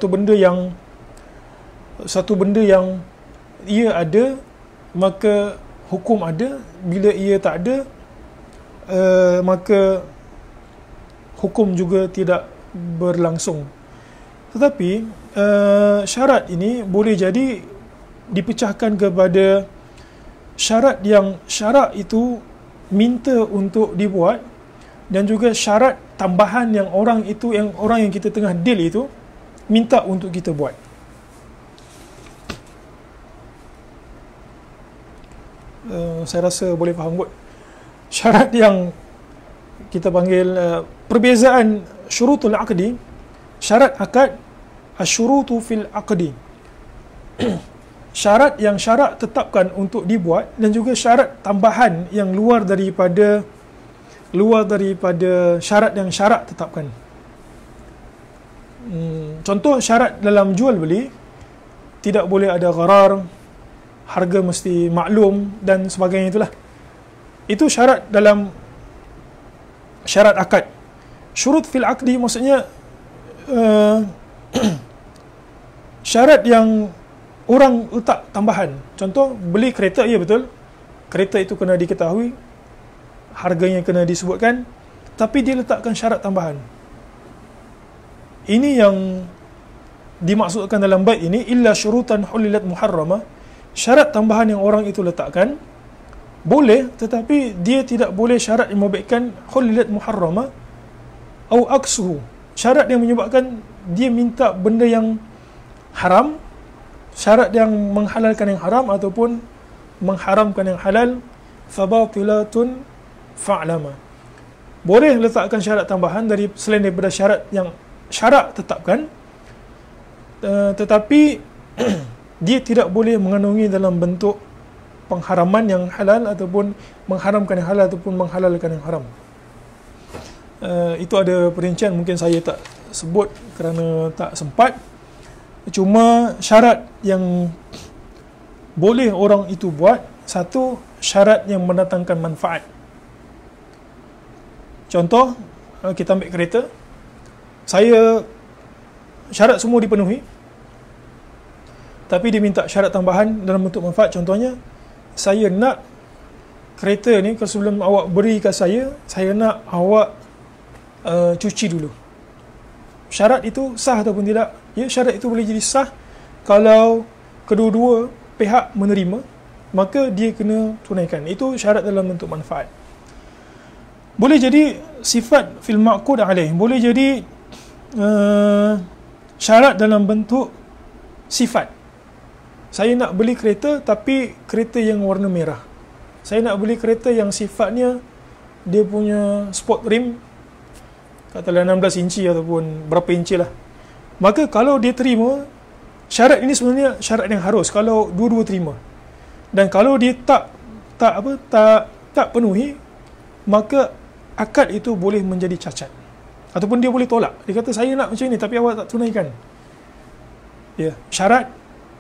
benda yang ia ada, maka hukum ada. Bila ia tak ada, maka hukum juga tidak berlangsung. Tetapi syarat ini boleh jadi dipecahkan kepada syarat yang syarak itu minta untuk dibuat, dan juga syarat tambahan yang orang yang kita tengah deal itu minta untuk kita buat. Saya rasa boleh faham kot. Syarat yang kita panggil perbezaan syurutul aqdi, syarat akad, asyurutu fil aqdi. Syarat yang syarak tetapkan untuk dibuat, dan juga syarat tambahan yang luar daripada syarat yang syarak tetapkan. Contoh syarat dalam jual beli, tidak boleh ada gharar, harga mesti maklum dan sebagainya itulah. Itu syarat dalam syarat akad. Syurut fil aqdi maksudnya syarat yang orang letak tambahan. Contoh, beli kereta, ya betul, kereta itu kena diketahui, harganya kena disebutkan, tapi dia letakkan syarat tambahan. Ini yang dimaksudkan dalam bait ini, illa syurutan hulilat muharramah. Syarat tambahan yang orang itu letakkan boleh, tetapi dia tidak boleh syarat yang membabitkan hulilat muharramah au aksuhu, syarat yang menyebabkan dia minta benda yang haram, syarat yang menghalalkan yang haram ataupun mengharamkan yang halal. Fabatilatun fa'lama. Boleh letakkan syarat tambahan selain daripada syarat yang syarak tetapkan, tetapi dia tidak boleh mengandungi dalam bentuk pengharaman yang halal ataupun mengharamkan yang halal ataupun menghalalkan yang haram. Itu ada perincian, mungkin saya tak sebut kerana tak sempat. Cuma syarat yang boleh orang itu buat, satu, syarat yang mendatangkan manfaat. Contoh, kita ambil kereta, syarat semua dipenuhi, tapi dia minta syarat tambahan dalam bentuk manfaat. Contohnya, saya nak kereta ni, sebelum awak berikan saya nak awak cuci dulu. Syarat itu sah ataupun tidak? Ya, syarat itu boleh jadi sah kalau kedua-dua pihak menerima, maka dia kena tunaikan. Itu syarat dalam bentuk manfaat. Boleh jadi sifat fil ma'qud alaih, boleh jadi syarat dalam bentuk sifat. Saya nak beli kereta, tapi kereta yang warna merah. Saya nak beli kereta yang sifatnya dia punya sport rim, katalah 16 inci ataupun berapa inci lah. Maka kalau dia terima, syarat ini sebenarnya syarat yang harus kalau dua-dua terima. Dan kalau dia tak penuhi, maka akad itu boleh menjadi cacat. Ataupun dia boleh tolak. Dia kata, saya nak macam ini tapi awak tak tunaikan. Ya, syarat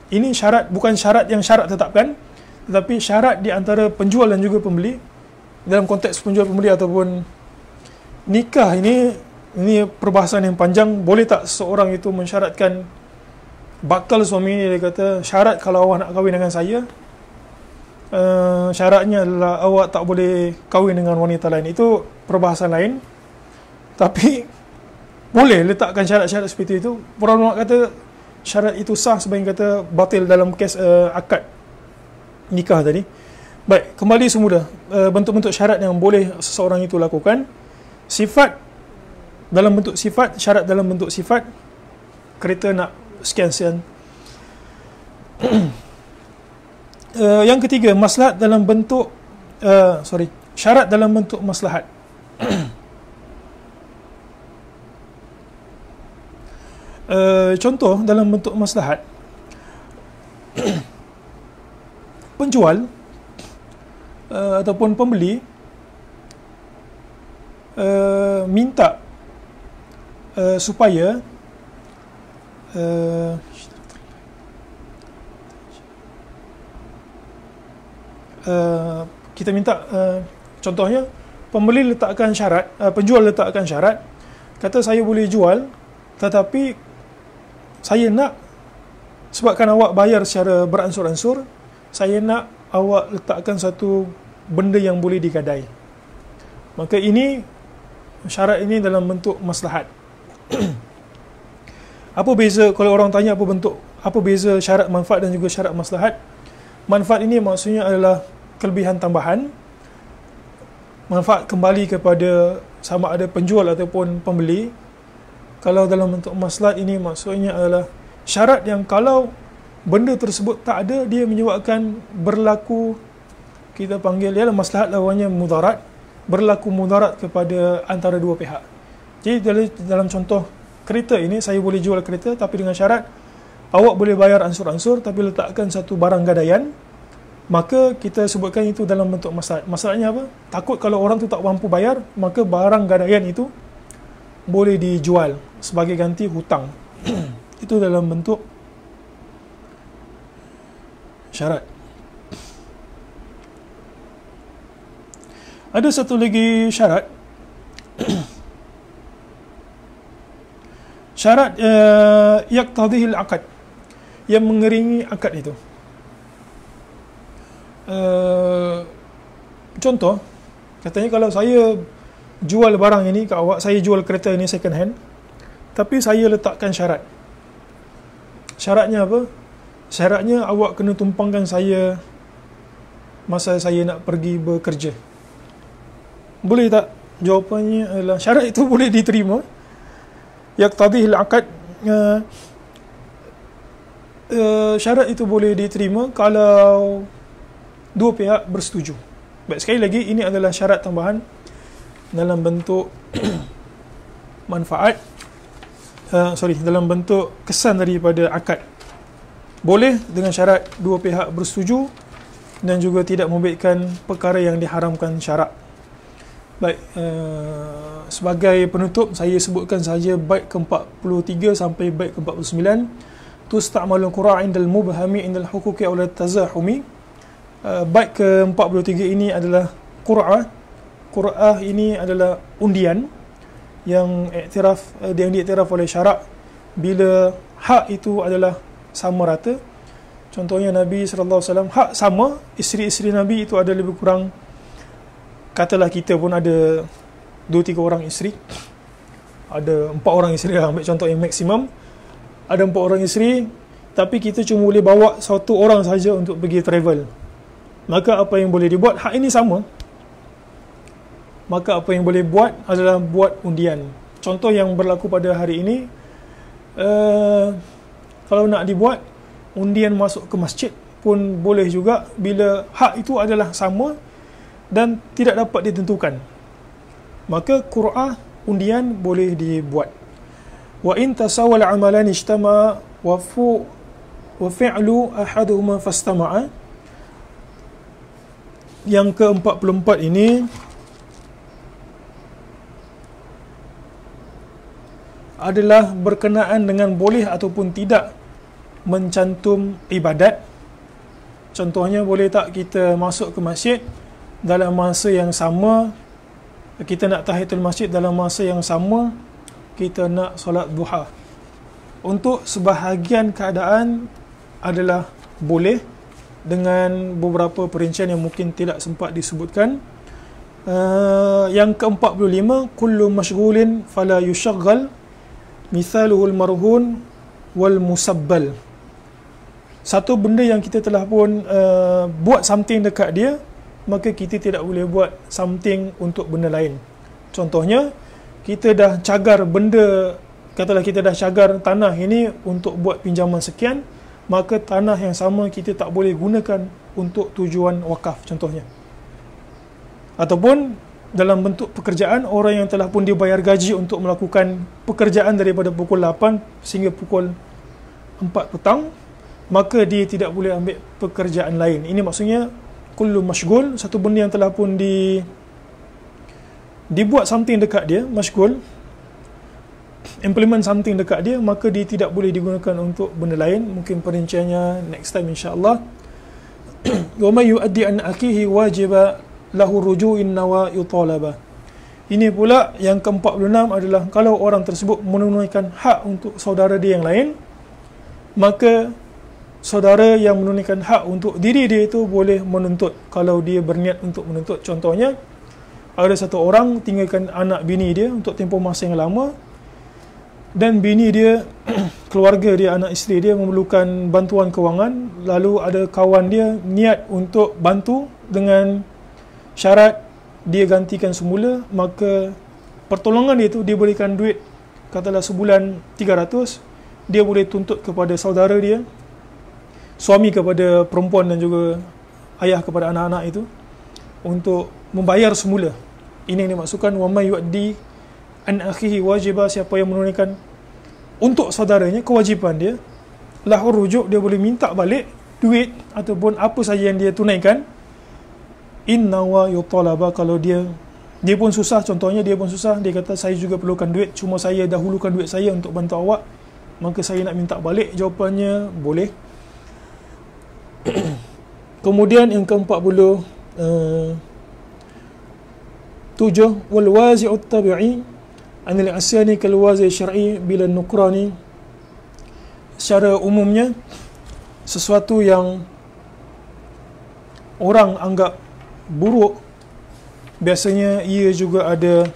ini syarat, bukan syarat yang syarat tetapkan, tetapi syarat di antara penjual dan juga pembeli. Dalam konteks penjual pembeli ataupun nikah ini perbahasan yang panjang. Boleh tak seorang itu mensyaratkan bakal suami ni, dia kata syarat kalau awak nak kahwin dengan saya, syaratnya adalah awak tak boleh kahwin dengan wanita lain. Itu perbahasan lain, tapi boleh letakkan syarat-syarat seperti itu. Para ulama kata syarat itu sah sebagai kata batil dalam kes akad nikah tadi. Baik, kembali semula bentuk-bentuk syarat yang boleh seseorang itu lakukan. Sifat dalam bentuk sifat, syarat dalam bentuk sifat, kereta nak sekian-sekian. Yang ketiga, maslahat dalam bentuk syarat dalam bentuk maslahat. Contoh dalam bentuk maslahat, penjual ataupun pembeli minta supaya uh, kita minta contohnya pembeli letakkan syarat, penjual letakkan syarat, kata saya boleh jual tetapi saya nak, sebabkan awak bayar secara beransur-ansur, saya nak awak letakkan satu benda yang boleh digadai. Maka ini, syarat ini dalam bentuk maslahat. Apa beza, kalau orang tanya apa beza syarat manfaat dan juga syarat maslahat? Manfaat ini maksudnya adalah kelebihan tambahan. Manfaat kembali kepada sama ada penjual ataupun pembeli. Kalau dalam bentuk maslahat ini maksudnya adalah syarat yang kalau benda tersebut tak ada, dia menyebabkan berlaku, kita panggil ialah maslahat, lawannya mudarat, berlaku mudarat kepada antara dua pihak. Jadi dalam contoh kereta ini, saya boleh jual kereta tapi dengan syarat awak boleh bayar ansur-ansur tapi letakkan satu barang gadaian, maka kita sebutkan itu dalam bentuk maslahat. Masalahnya apa? Takut kalau orang tu tak mampu bayar, maka barang gadaian itu boleh dijual sebagai ganti hutang. Itu dalam bentuk syarat. Ada satu lagi syarat. Syarat yaqtadihil aqd, yang mengeringi akad itu. Contoh, katanya kalau saya jual barang ini ke awak, saya jual kereta ini second hand, tapi saya letakkan syarat. Syaratnya apa? Syaratnya awak kena tumpangkan saya masa saya nak pergi bekerja. Boleh tak? Jawapannya adalah syarat itu boleh diterima. Yaqtadihil aqd, syarat itu boleh diterima kalau dua pihak bersetuju. Baik, sekali lagi ini adalah syarat tambahan dalam bentuk manfaat, dalam bentuk kesan daripada akad. Boleh dengan syarat dua pihak bersetuju dan juga tidak membaikkan perkara yang diharamkan syarak. Baik, sebagai penutup saya sebutkan saja bait ke-43 sampai bait ke-49. Tusta'malul qur'a 'indal mubhami 'indal huquqi aw tazahumi. Bait ke-43 ini adalah qur'ah. Qur'ah ini adalah undian yang diiktiraf oleh syarak bila hak itu adalah sama rata. Contohnya Nabi SAW hak sama, isteri-isteri Nabi itu ada lebih kurang, katalah kita pun ada 2-3 orang isteri, ada 4 orang isteri lah, ambil contoh yang maksimum, ada 4 orang isteri, tapi kita cuma boleh bawa 1 orang saja untuk pergi travel. Maka apa yang boleh dibuat, hak ini sama, maka apa yang boleh buat adalah buat undian. Contoh yang berlaku pada hari ini, kalau nak dibuat undian masuk ke masjid pun boleh juga bila hak itu adalah sama dan tidak dapat ditentukan. Maka qur'ah undian boleh dibuat. Wa in tasawwal amalan ijtama wa fi'lu ahaduhuma fastama'a. Yang ke-44 ini adalah berkenaan dengan boleh ataupun tidak mencantum ibadat. Contohnya, boleh tak kita masuk ke masjid dalam masa yang sama, kita nak tahiyatul masjid dalam masa yang sama kita nak solat duha. Untuk sebahagian keadaan adalah boleh dengan beberapa perincian yang mungkin tidak sempat disebutkan. Yang ke-45, kullu mashghulin fala yushaggal mithaluhul marhun wal musabbal. Satu benda yang kita telah pun buat something dekat dia, maka kita tidak boleh buat something untuk benda lain. Contohnya, kita dah cagar benda, katalah kita dah cagar tanah ini untuk buat pinjaman sekian, maka tanah yang sama kita tak boleh gunakan untuk tujuan wakaf contohnya. Ataupun dalam bentuk pekerjaan, orang yang telah pun dibayar gaji untuk melakukan pekerjaan daripada pukul 8 sehingga pukul 4 petang, maka dia tidak boleh ambil pekerjaan lain. Ini maksudnya kullu mashghul, satu benda yang telah pun dibuat something dekat dia, mashghul, implement something dekat dia, maka dia tidak boleh digunakan untuk benda lain. Mungkin perinciannya next time insya-Allah. Wa may yuaddi an akihi wajiba lahu ruju'in nawa yutalaba. Ini pula yang ke-46 adalah kalau orang tersebut menunaikan hak untuk saudara dia yang lain, maka saudara yang menunaikan hak untuk diri dia itu boleh menuntut kalau dia berniat untuk menuntut. Contohnya, ada satu orang tinggalkan anak bini dia untuk tempoh masa yang lama, dan bini dia, keluarga dia, anak isteri dia memerlukan bantuan kewangan, lalu ada kawan dia niat untuk bantu dengan syarat dia gantikan semula, maka pertolongan dia tu dia berikan duit, katalah sebulan 300, dia boleh tuntut kepada saudara dia, suami kepada perempuan dan juga ayah kepada anak-anak itu untuk membayar semula. Ini yang dimaksudkan wa may yuaddi an akhihi wajiba, siapa yang menunaikan untuk saudaranya kewajipan dia, lahu rujuk, dia boleh minta balik duit ataupun apa saja yang dia tunaikan, inna wa yutalaba, kalau dia pun susah, contohnya dia pun susah, dia kata saya juga perlukan duit, cuma saya dahulukan duit saya untuk bantu awak, maka saya nak minta balik, jawapannya boleh. Kemudian yang ke-47, wal wazi'ut tabi'i anil asyani kal wazi' syar'i bila nukrani. Secara umumnya sesuatu yang orang anggap buruk, biasanya ia juga ada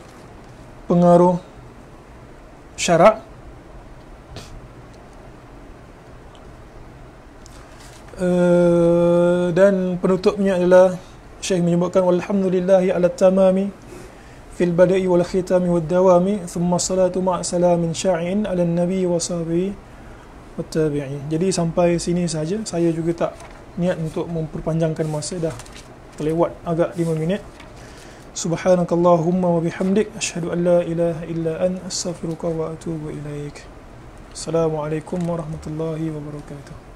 pengaruh syarak. Dan penutupnya adalah Syekh menyebutkan walhamdulillahi ala tamami fil bada'i wal khitami wad dawami thumma salatu ma'a salamin sya'in ala nabi wa sahbihi wat tabi'in. Jadi sampai sini saja, saya juga tak niat untuk memperpanjangkan masa, dah terlewat agak 5 minit. Subhanakallahumma wa bihamdik asyhadu an la ilaha illa anta astaghfiruka wa atubu ilaik. Assalamualaikum warahmatullahi wabarakatuh.